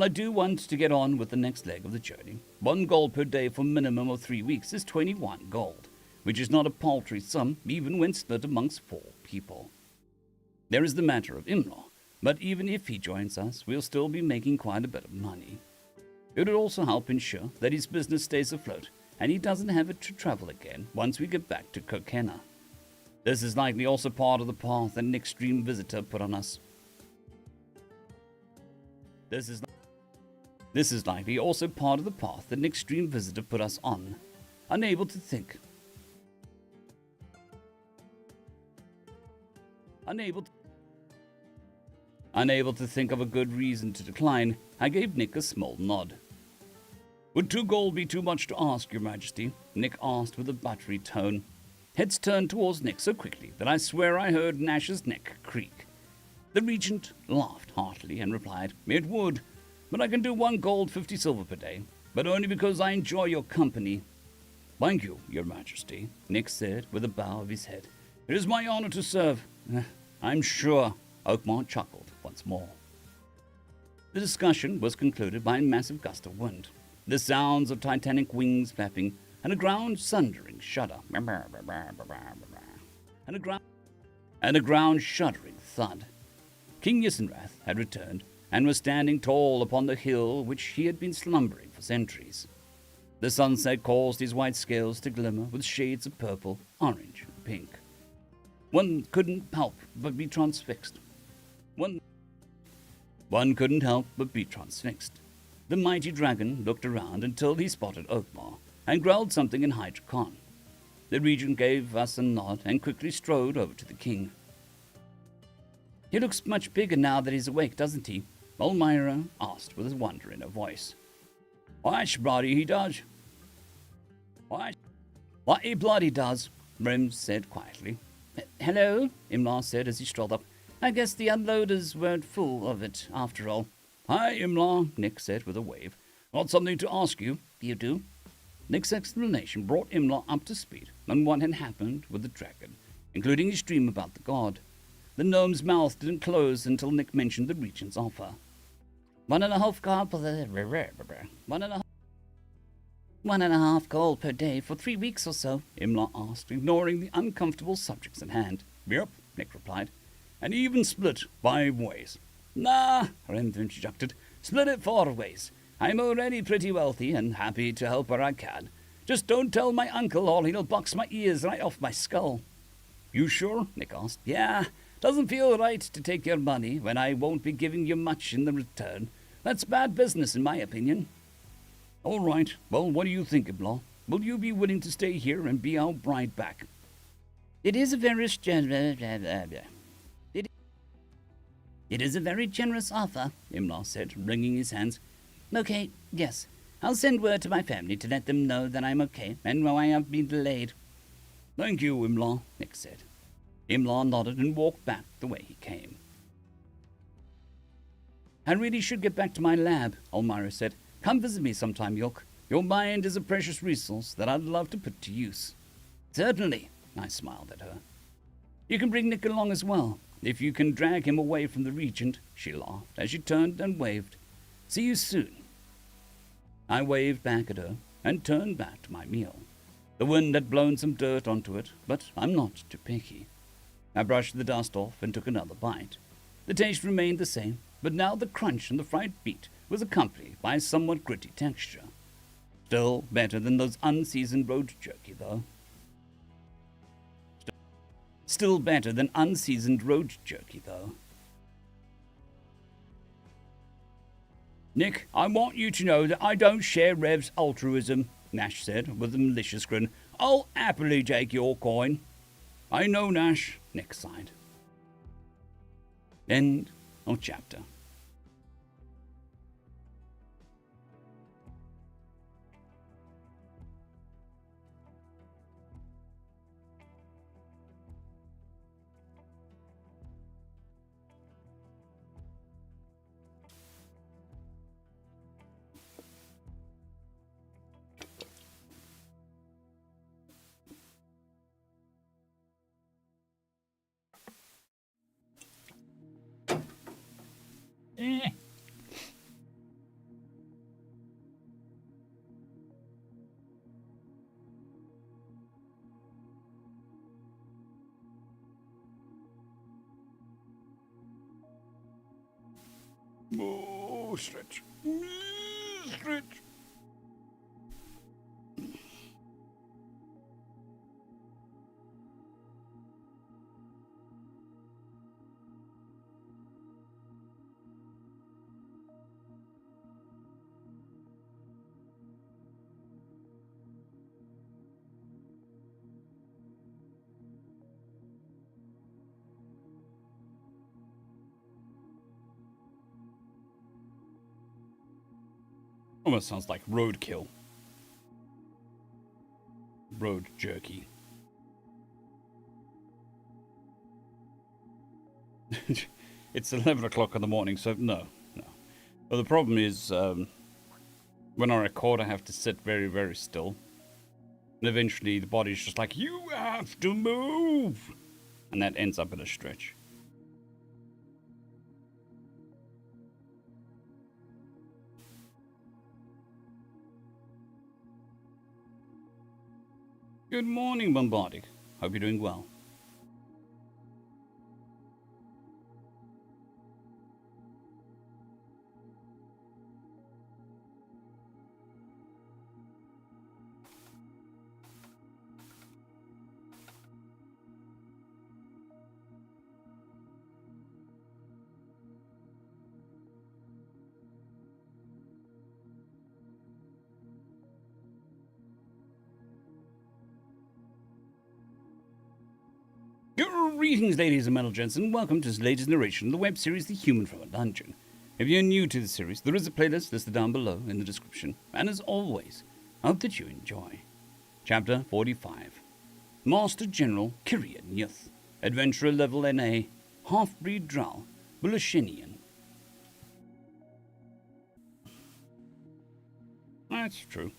do want to get on with the next leg of the journey. 1 gold per day for a minimum of 3 weeks is 21 gold, which is not a paltry sum even when split amongst 4 people. There is the matter of Imla, but even if he joins us, we'll still be making quite a bit of money. It would also help ensure that his business stays afloat and he doesn't have it to travel again once we get back to Kokena. This is likely also part of the path that an extreme visitor put on us. This is likely also part of the path that an extreme visitor put us on. Unable to think of a good reason to decline, I gave Nick a small nod. "Would 2 gold be too much to ask, Your Majesty?" Nick asked with a buttery tone. Heads turned towards Nick so quickly that I swear I heard Nash's neck creak. The regent laughed heartily and replied, "It would, but I can do 1 gold 50 silver per day, but only because I enjoy your company." "Thank you, Your Majesty," Nick said with a bow of his head. "It is my honor to serve." "I'm sure," Oakmar chuckled once more. The discussion was concluded by a massive gust of wind, the sounds of titanic wings flapping, and a ground shuddering thud. King Yssenrath had returned and was standing tall upon the hill which he had been slumbering for centuries. The sunset caused his white scales to glimmer with shades of purple, orange, and pink. One couldn't help but be transfixed. One couldn't help but be transfixed. The mighty dragon looked around until he spotted Oakmar and growled something in Hydrocon. The regent gave us a nod and quickly strode over to the king. "He looks much bigger now that he's awake, doesn't he?" Elmira asked with a wonder in her voice. "Why, bloody he does." "What he bloody does," Rem said quietly. "Hello," Imlar said as he strolled up. "I guess the unloaders weren't full of it after all." "Hi, Imlar," Nick said with a wave. "Got something to ask you." "You do?" Nick's explanation brought Imlar up to speed on what had happened with the dragon, including his dream about the god. The gnome's mouth didn't close until Nick mentioned the regent's offer. 1.5 gold per 1.5 gold per day for 3 weeks or so, Imlar asked, ignoring the uncomfortable subjects at hand. "Yep," Nick replied. "And even split 5 ways." "Nah," Rem interjected. "Split it 4 ways. I'm already pretty wealthy and happy to help where I can. Just don't tell my uncle or he'll box my ears right off my skull." "You sure?" Nick asked. "Yeah. Doesn't feel right to take your money when I won't be giving you much in the return. That's bad business in my opinion." "All right. Well, what do you think, Ibla? Will you be willing to stay here and be our bride back?" It is a very generous offer," Imlar said, wringing his hands. Okay, yes. I'll send word to my family to let them know that I'm okay and why I've been delayed. Thank you, Imla, Nick said. Imla nodded and walked back the way he came. I really should get back to my lab, Elmira said. Come visit me sometime, York. Your mind is a precious resource that I'd love to put to use. Certainly, I smiled at her. You can bring Nick along as well, if you can drag him away from the Regent, she laughed as she turned and waved. See you soon. I waved back at her and turned back to my meal. The wind had blown some dirt onto it, but I'm not too picky. I brushed the dust off and took another bite. The taste remained the same, but now the crunch and the fried meat was accompanied by a somewhat gritty texture. Still better than those unseasoned road jerky, though. Still better than unseasoned road jerky, though. Nick, I want you to know that I don't share Rev's altruism, Nash said with a malicious grin. I'll happily take your coin. I know, Nash, Nick sighed. End of chapter. Oh, stretch. Stretch. Almost sounds like roadkill. Road jerky. It's 11 o'clock in the morning, so no. But the problem is, when I record, I have to sit very, very still. And eventually the body's just like, you have to move! And that ends up in a stretch. Good morning, Bombardic. Hope you're doing well. Greetings, ladies and gents, and welcome to this latest narration of the web series The Human from a Dungeon. If you're new to the series, there is a playlist listed down below in the description, and as always, I hope that you enjoy. Chapter 45. Master General Kyrian Yuth, Adventurer Level NA, Half-Breed Drow, Bulashinian. That's true.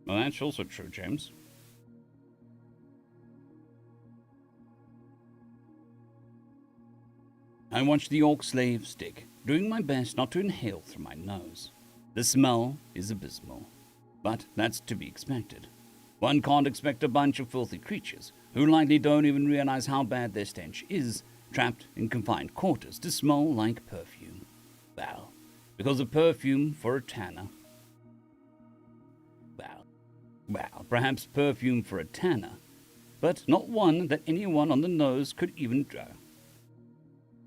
Well, that's also true, James. I watch the orc slave stick, doing my best not to inhale through my nose. The smell is abysmal, but that's to be expected. One can't expect a bunch of filthy creatures, who likely don't even realize how bad their stench is, trapped in confined quarters, to smell like perfume. Well, because of perfume for a tanner. Well, perhaps perfume for a tanner, but not one that anyone on the nose could even draw.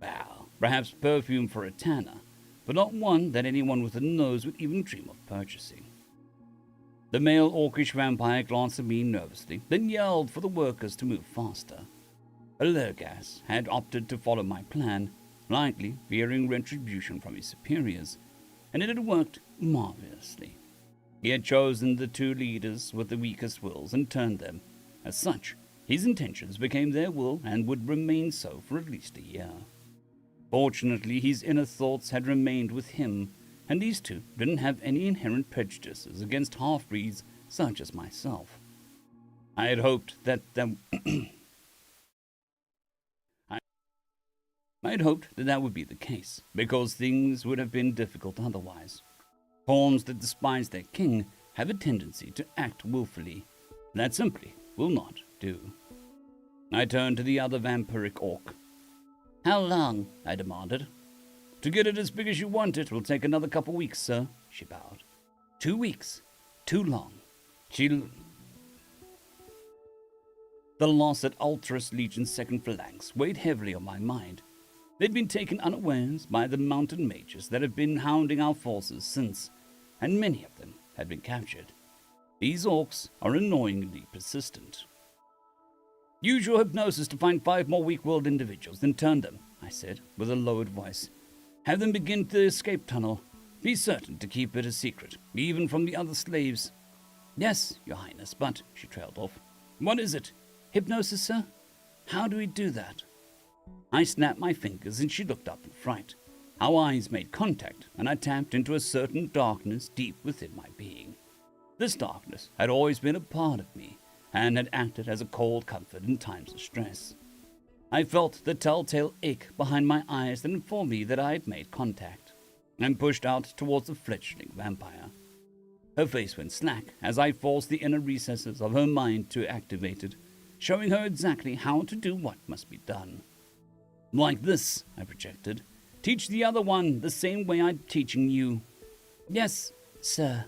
Well, perhaps perfume for a tanner, but not one that anyone with a nose would even dream of purchasing. The male orcish vampire glanced at me nervously, then yelled for the workers to move faster. Allergas had opted to follow my plan, likely fearing retribution from his superiors, and it had worked marvelously. He had chosen the two leaders with the weakest wills and turned them. As such, his intentions became their will and would remain so for at least a year. Fortunately, his inner thoughts had remained with him, and these two didn't have any inherent prejudices against half-breeds such as myself. I had hoped that that would be the case, because things would have been difficult otherwise. Pawns that despise their king have a tendency to act willfully. That simply will not do. I turned to the other vampiric orc. "How long?" I demanded. "To get it as big as you want it will take another couple weeks, sir," she bowed. 2 weeks? Too long. The loss at Ultras Legion's 2nd Phalanx weighed heavily on my mind. They'd been taken unawares by the mountain mages that had been hounding our forces since, and many of them had been captured. These orcs are annoyingly persistent. "Use your hypnosis to find 5 more weak-willed individuals, then turn them," I said, with a lowered voice. "Have them begin the escape tunnel. Be certain to keep it a secret, even from the other slaves." "Yes, Your Highness, but," she trailed off. "What is it? Hypnosis, sir? How do we do that?" I snapped my fingers and she looked up in fright. Our eyes made contact, and I tapped into a certain darkness deep within my being. This darkness had always been a part of me, and had acted as a cold comfort in times of stress. I felt the telltale ache behind my eyes that informed me that I had made contact, and pushed out towards the fledgling vampire. Her face went slack as I forced the inner recesses of her mind to activate it, showing her exactly how to do what must be done. "Like this," I projected. "Teach the other one the same way I'm teaching you." "Yes, sir."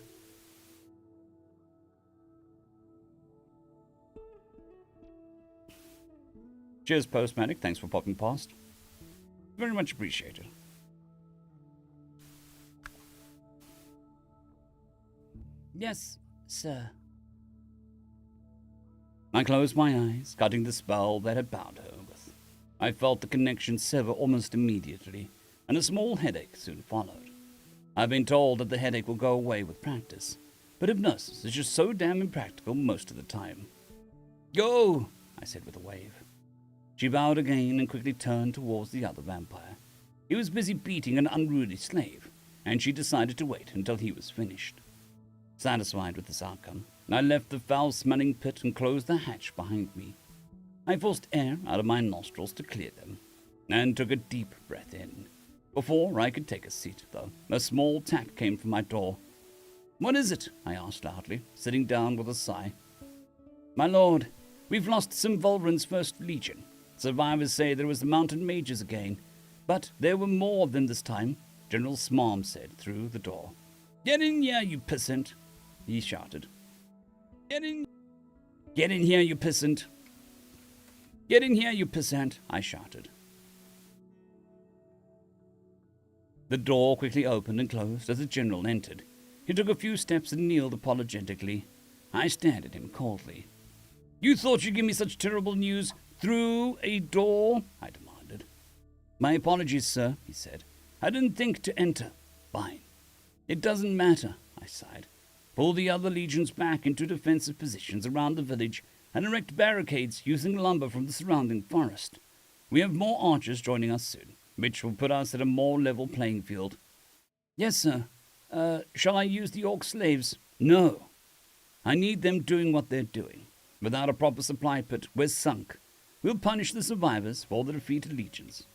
Cheers, Postmatic. Thanks for popping past. Very much appreciated. "Yes, sir." I closed my eyes, cutting the spell that had bound her with. I felt the connection sever almost immediately, and a small headache soon followed. I've been told that the headache will go away with practice, but hypnosis is just so damn impractical most of the time. "Go," I said with a wave. She bowed again and quickly turned towards the other vampire. He was busy beating an unruly slave, and she decided to wait until he was finished. Satisfied with this outcome, I left the foul-smelling pit and closed the hatch behind me. I forced air out of my nostrils to clear them, and took a deep breath in. Before I could take a seat, though, a small tap came from my door. "What is it?" I asked loudly, sitting down with a sigh. "My lord, we've lost some Volran's 1st Legion. Survivors say there was the mountain mages again, but there were more of them this time," General Smarm said through the door. "Get in here, you pissant," he shouted. Get in here, you pissant." "Get in here, you pissant," I shouted. The door quickly opened and closed as the general entered. He took a few steps and kneeled apologetically. I stared at him coldly. "You thought you'd give me such terrible news through a door?" I demanded. "My apologies, sir," he said. "I didn't think to enter." "Fine. It doesn't matter," I sighed. "Pull the other legions back into defensive positions around the village and erect barricades using lumber from the surrounding forest. We have more archers joining us soon, which will put us at a more level playing field." "Yes, sir. Shall I use the orc slaves?" "No. I need them doing what they're doing. Without a proper supply pit, we're sunk. We'll punish the survivors for the defeated legions.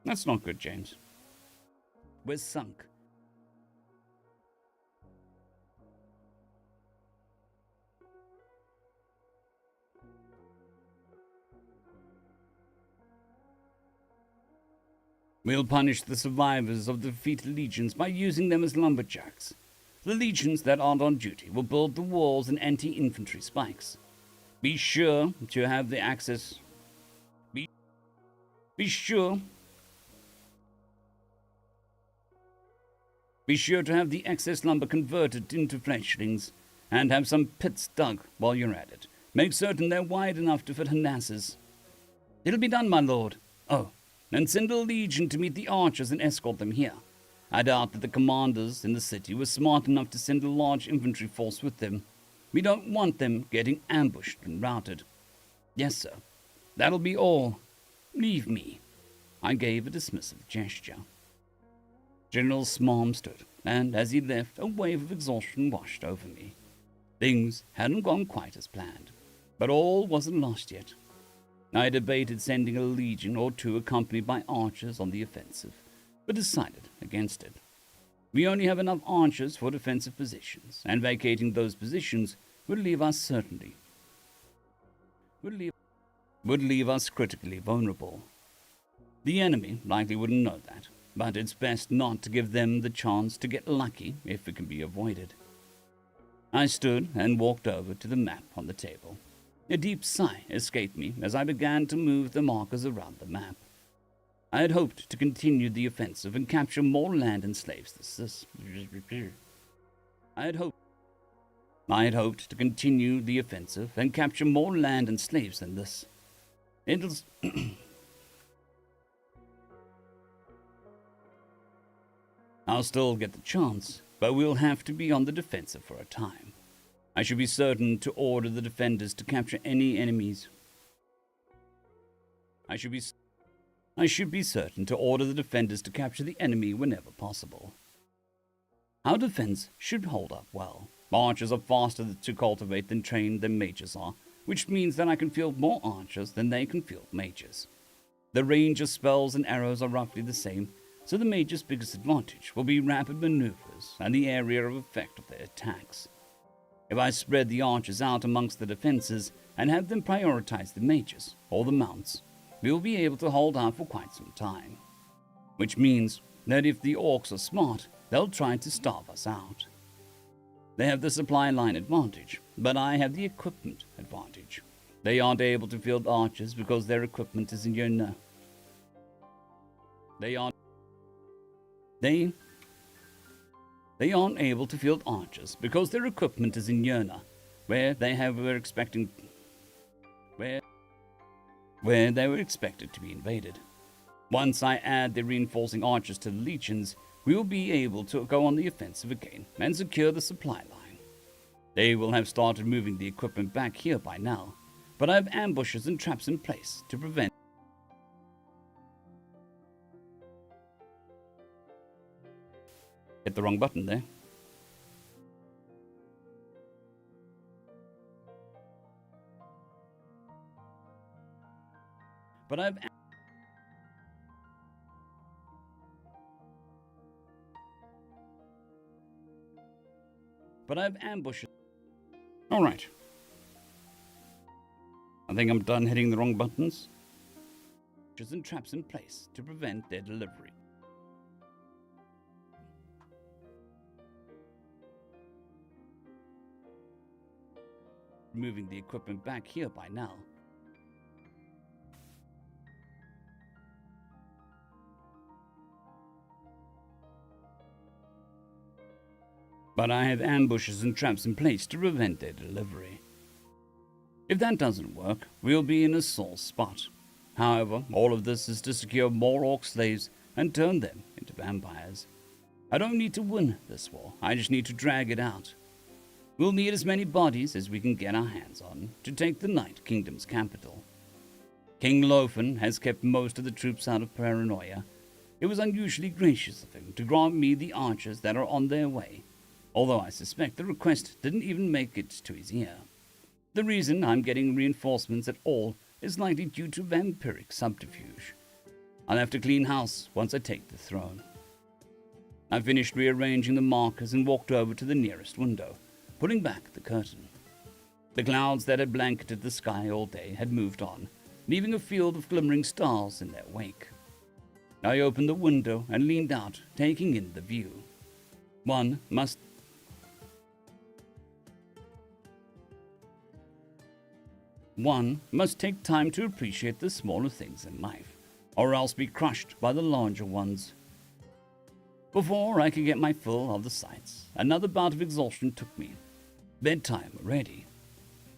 That's not good, James. We're sunk. We'll punish the survivors of the defeated legions by using them as lumberjacks. The legions that aren't on duty will build the walls and anti-infantry spikes. Be sure to have the access... Be sure to have the excess lumber converted into fletchlings, and have some pits dug while you're at it. Make certain they're wide enough to fit harnesses." "It'll be done, my lord." "Oh, and send a legion to meet the archers and escort them here. I doubt that the commanders in the city were smart enough to send a large infantry force with them. We don't want them getting ambushed and routed." "Yes, sir. That'll be all. Leave me." I gave a dismissive gesture. General Smarm stood, and as he left, a wave of exhaustion washed over me. Things hadn't gone quite as planned, but all wasn't lost yet. I debated sending a legion or two accompanied by archers on the offensive, but decided against it. We only have enough archers for defensive positions, and vacating those positions would leave us critically vulnerable. The enemy likely wouldn't know that, but it's best not to give them the chance to get lucky if it can be avoided. I stood and walked over to the map on the table. A deep sigh escaped me as I began to move the markers around the map. I had hoped to continue the offensive and capture more land and slaves I had hoped to continue the offensive and capture more land and slaves than this. I'll still get the chance, but we'll have to be on the defensive for a time. I should be certain to order the defenders to capture any enemies. I should be certain to order the defenders to capture the enemy whenever possible. Our defense should hold up well. Archers are faster to cultivate than trained than mages are, which means that I can field more archers than they can field mages. The range of spells and arrows are roughly the same, so the mage's biggest advantage will be rapid maneuvers and the area of effect of their attacks. If I spread the archers out amongst the defenses and have them prioritize the mages or the mounts, we will be able to hold out for quite some time. Which means that if the orcs are smart, they'll try to starve us out. They have the supply line advantage, but I have the equipment advantage. They aren't able to field archers because their equipment is in Yerna. They aren't able to field archers because their equipment is in Yerna, where they were expected to be invaded. Once I add the reinforcing archers to the legions, we will be able to go on the offensive again and secure the supply line. They will have started moving the equipment back here by now, but I have ambushes and traps in place to prevent. Hit the wrong button there. But I have ambushes. All right. I think I'm done hitting the wrong buttons. And traps in place to prevent their delivery. Moving the equipment back here by now. But I have ambushes and traps in place to prevent their delivery. If that doesn't work, we'll be in a sore spot. However, all of this is to secure more orc slaves and turn them into vampires. I don't need to win this war, I just need to drag it out. We'll need as many bodies as we can get our hands on to take the Night Kingdom's capital. King Lofen has kept most of the troops out of Paranoia. It was unusually gracious of him to grant me the archers that are on their way, although I suspect the request didn't even make it to his ear. The reason I'm getting reinforcements at all is likely due to vampiric subterfuge. I'll have to clean house once I take the throne. I finished rearranging the markers and walked over to the nearest window, pulling back the curtain. The clouds that had blanketed the sky all day had moved on, leaving a field of glimmering stars in their wake. I opened the window and leaned out, taking in the view. One must take time to appreciate the smaller things in life, or else be crushed by the larger ones. Before I could get my fill of the sights, another bout of exhaustion took me. Bedtime already.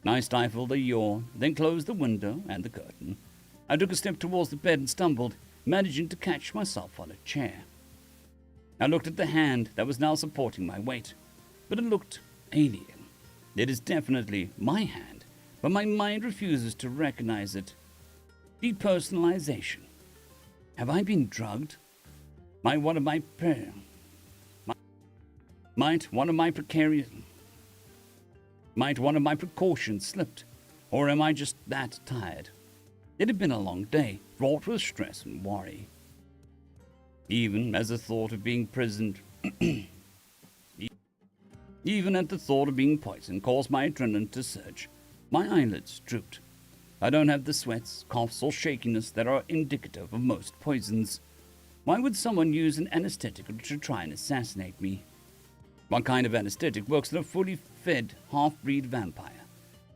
I stifled a yawn, then closed the window and the curtain. I took a step towards the bed and stumbled, managing to catch myself on a chair. I looked at the hand that was now supporting my weight, but it looked alien. It is definitely my hand, but my mind refuses to recognize it. Depersonalization. Have I been drugged? Might one of my precautions slipped, or am I just that tired? It had been a long day, fraught with stress and worry. Even as the thought of being poisoned caused my adrenaline to surge, my eyelids drooped. I don't have the sweats, coughs, or shakiness that are indicative of most poisons. Why would someone use an anesthetic to try and assassinate me? What kind of anesthetic works in a fully fed half-breed vampire?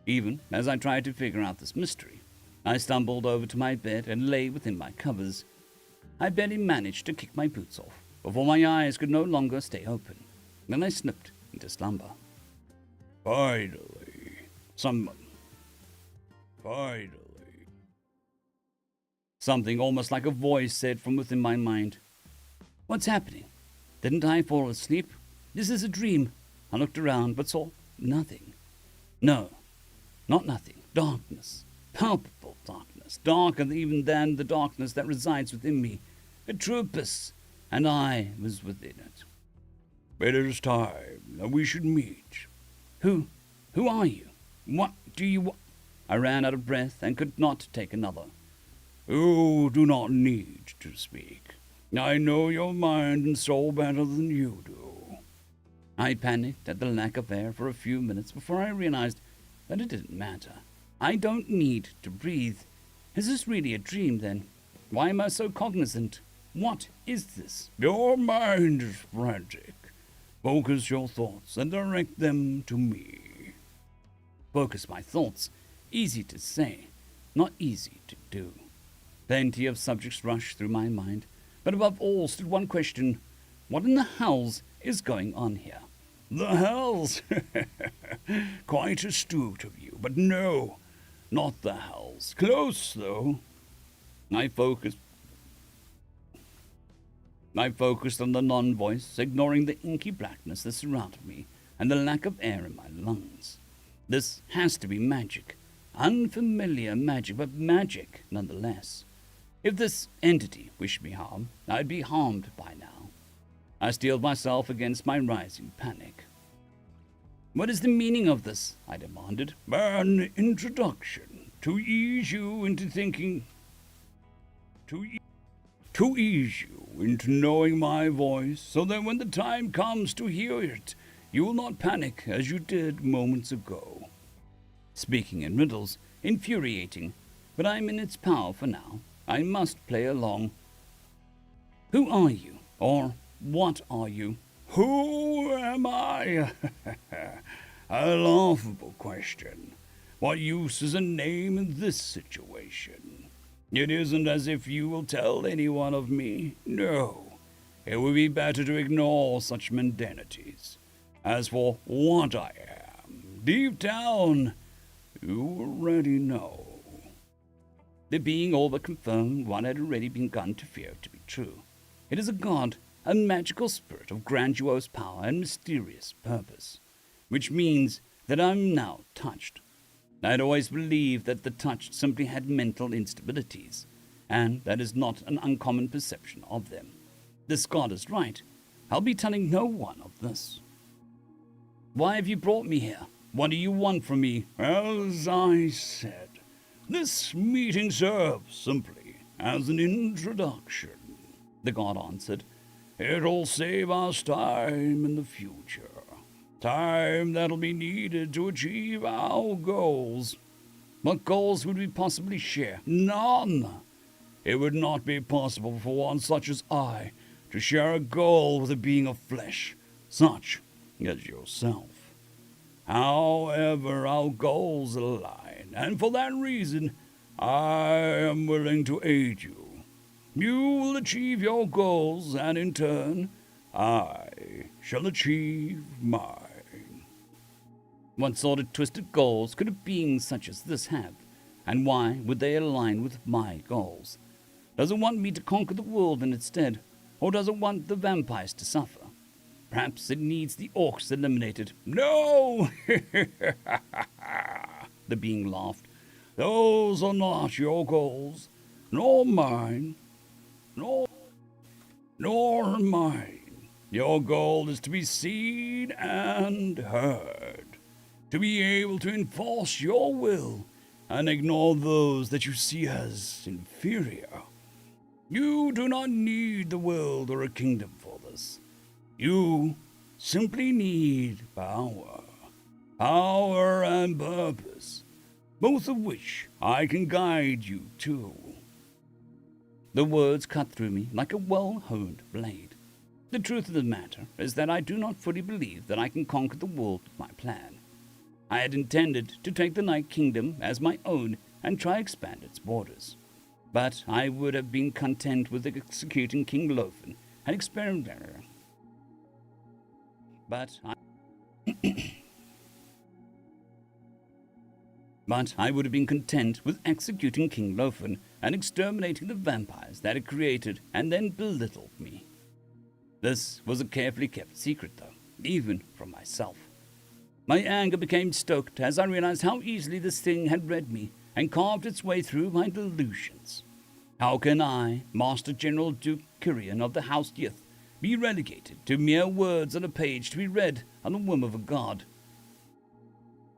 Even as I tried to figure out this mystery, I stumbled over to my bed and lay within my covers. I barely managed to kick my boots off before my eyes could no longer stay open. Then I slipped into slumber. Finally. Something almost like a voice said from within my mind. What's happening? Didn't I fall asleep? This is a dream. I looked around but saw nothing. No, not nothing. Darkness. Palpable darkness. Darker even than the darkness that resides within me. A true abyss, and I was within it. It is time that we should meet. Who are you? What do you want? I ran out of breath and could not take another. You do not need to speak. I know your mind and soul better than you do. I panicked at the lack of air for a few minutes before I realized that it didn't matter. I don't need to breathe. Is this really a dream, then? Why am I so cognizant? What is this? Your mind is frantic. Focus your thoughts and direct them to me. Focus my thoughts. Easy to say, not easy to do. Plenty of subjects rushed through my mind, but above all stood one question. What in the hells is going on here? The hells? Quite astute of you, but no, not the hells. Close, though. I focused on the non-voice, ignoring the inky blackness that surrounded me and the lack of air in my lungs. This has to be magic. Unfamiliar magic, but magic nonetheless. If this entity wished me harm, I'd be harmed by now. I steeled myself against my rising panic. What is the meaning of this? I demanded. An introduction to ease you into thinking. To ease you into knowing my voice, so that when the time comes to hear it, you will not panic as you did moments ago. Speaking in riddles, infuriating, but I'm in its power for now. I must play along. Who are you? Or what are you? Who am I? A laughable question. What use is a name in this situation? It isn't as if you will tell anyone of me. No, it would be better to ignore such mundanities. As for what I am, deep down, you already know. The being all but confirmed what had already begun to fear to be true. It is a god, a magical spirit of grandiose power and mysterious purpose, which means that I'm now touched. I'd always believed that the touched simply had mental instabilities, and that is not an uncommon perception of them. This god is right. I'll be telling no one of this. Why have you brought me here? What do you want from me? As I said, this meeting serves simply as an introduction, the god answered. It'll save us time in the future. Time that'll be needed to achieve our goals. What goals would we possibly share? None. It would not be possible for one such as I to share a goal with a being of flesh, such as yourself. However, our goals align, and for that reason, I am willing to aid you. You will achieve your goals, and in turn, I shall achieve mine. What sort of twisted goals could a being such as this have? And why would they align with my goals? Does it want me to conquer the world in its stead? Or does it want the vampires to suffer? Perhaps it needs the orcs eliminated. No! The being laughed. Those are not your goals, nor mine, nor mine. Your goal is to be seen and heard, to be able to enforce your will and ignore those that you see as inferior. You do not need the world or a kingdom for this. You simply need power. Power and purpose, both of which I can guide you to. The words cut through me like a well-honed blade. The truth of the matter is that I do not fully believe that I can conquer the world with my plan. I had intended to take the Night Kingdom as my own and try expand its borders. But I would have been content with executing King Lofen and experimenting. But I would have been content with executing King Lofen and exterminating the vampires that had created and then belittled me. This was a carefully kept secret, though, even from myself. My anger became stoked as I realized how easily this thing had read me and carved its way through my delusions. How can I, Master General Duke Kyrian of the House Yith, be relegated to mere words on a page to be read on the whim of a god?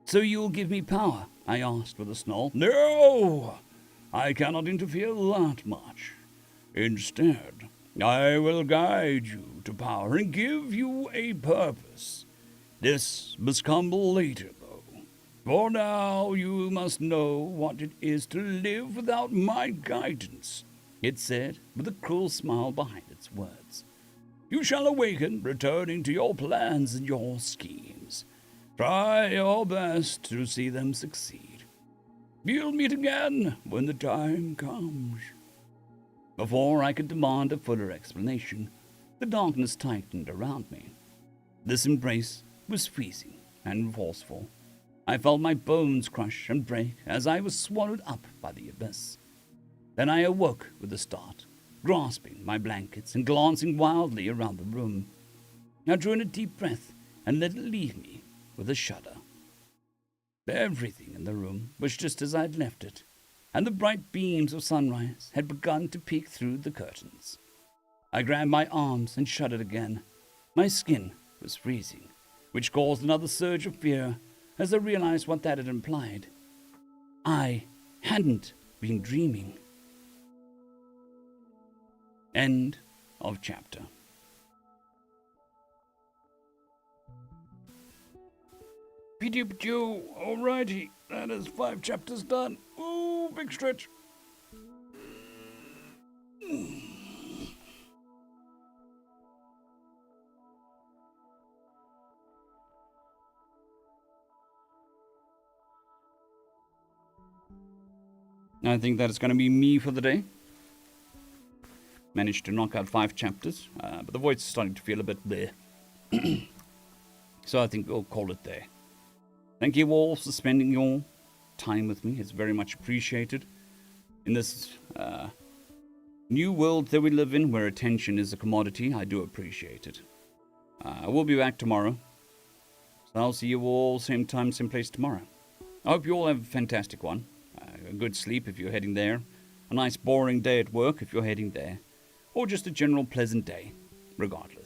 So you'll give me power? I asked with a snarl. No! I cannot interfere that much. Instead, I will guide you to power and give you a purpose. This must come later, though. For now, you must know what it is to live without my guidance, it said, with a cruel smile behind its words. You shall awaken, returning to your plans and your schemes. Try your best to see them succeed. We'll meet again when the time comes. Before I could demand a fuller explanation, the darkness tightened around me. This embrace was freezing and forceful. I felt my bones crush and break as I was swallowed up by the abyss. Then I awoke with a start, grasping my blankets and glancing wildly around the room. I drew in a deep breath and let it leave me with a shudder. Everything in the room was just as I had left it, and the bright beams of sunrise had begun to peek through the curtains. I grabbed my arms and shuddered again. My skin was freezing, which caused another surge of fear as I realized what that had implied. I hadn't been dreaming. End of chapter. Pew, alrighty, that is 5 chapters done. Ooh, big stretch. I think that is going to be me for the day. Managed to knock out 5 chapters, but the voice is starting to feel a bit bleh. So I think we'll call it there. Thank you all for spending your time with me. It's very much appreciated. In this new world that we live in, where attention is a commodity, I do appreciate it. I will be back tomorrow. So I'll see you all same time, same place tomorrow. I hope you all have a fantastic one. A good sleep if you're heading there. A nice boring day at work if you're heading there. Or just a general pleasant day, regardless.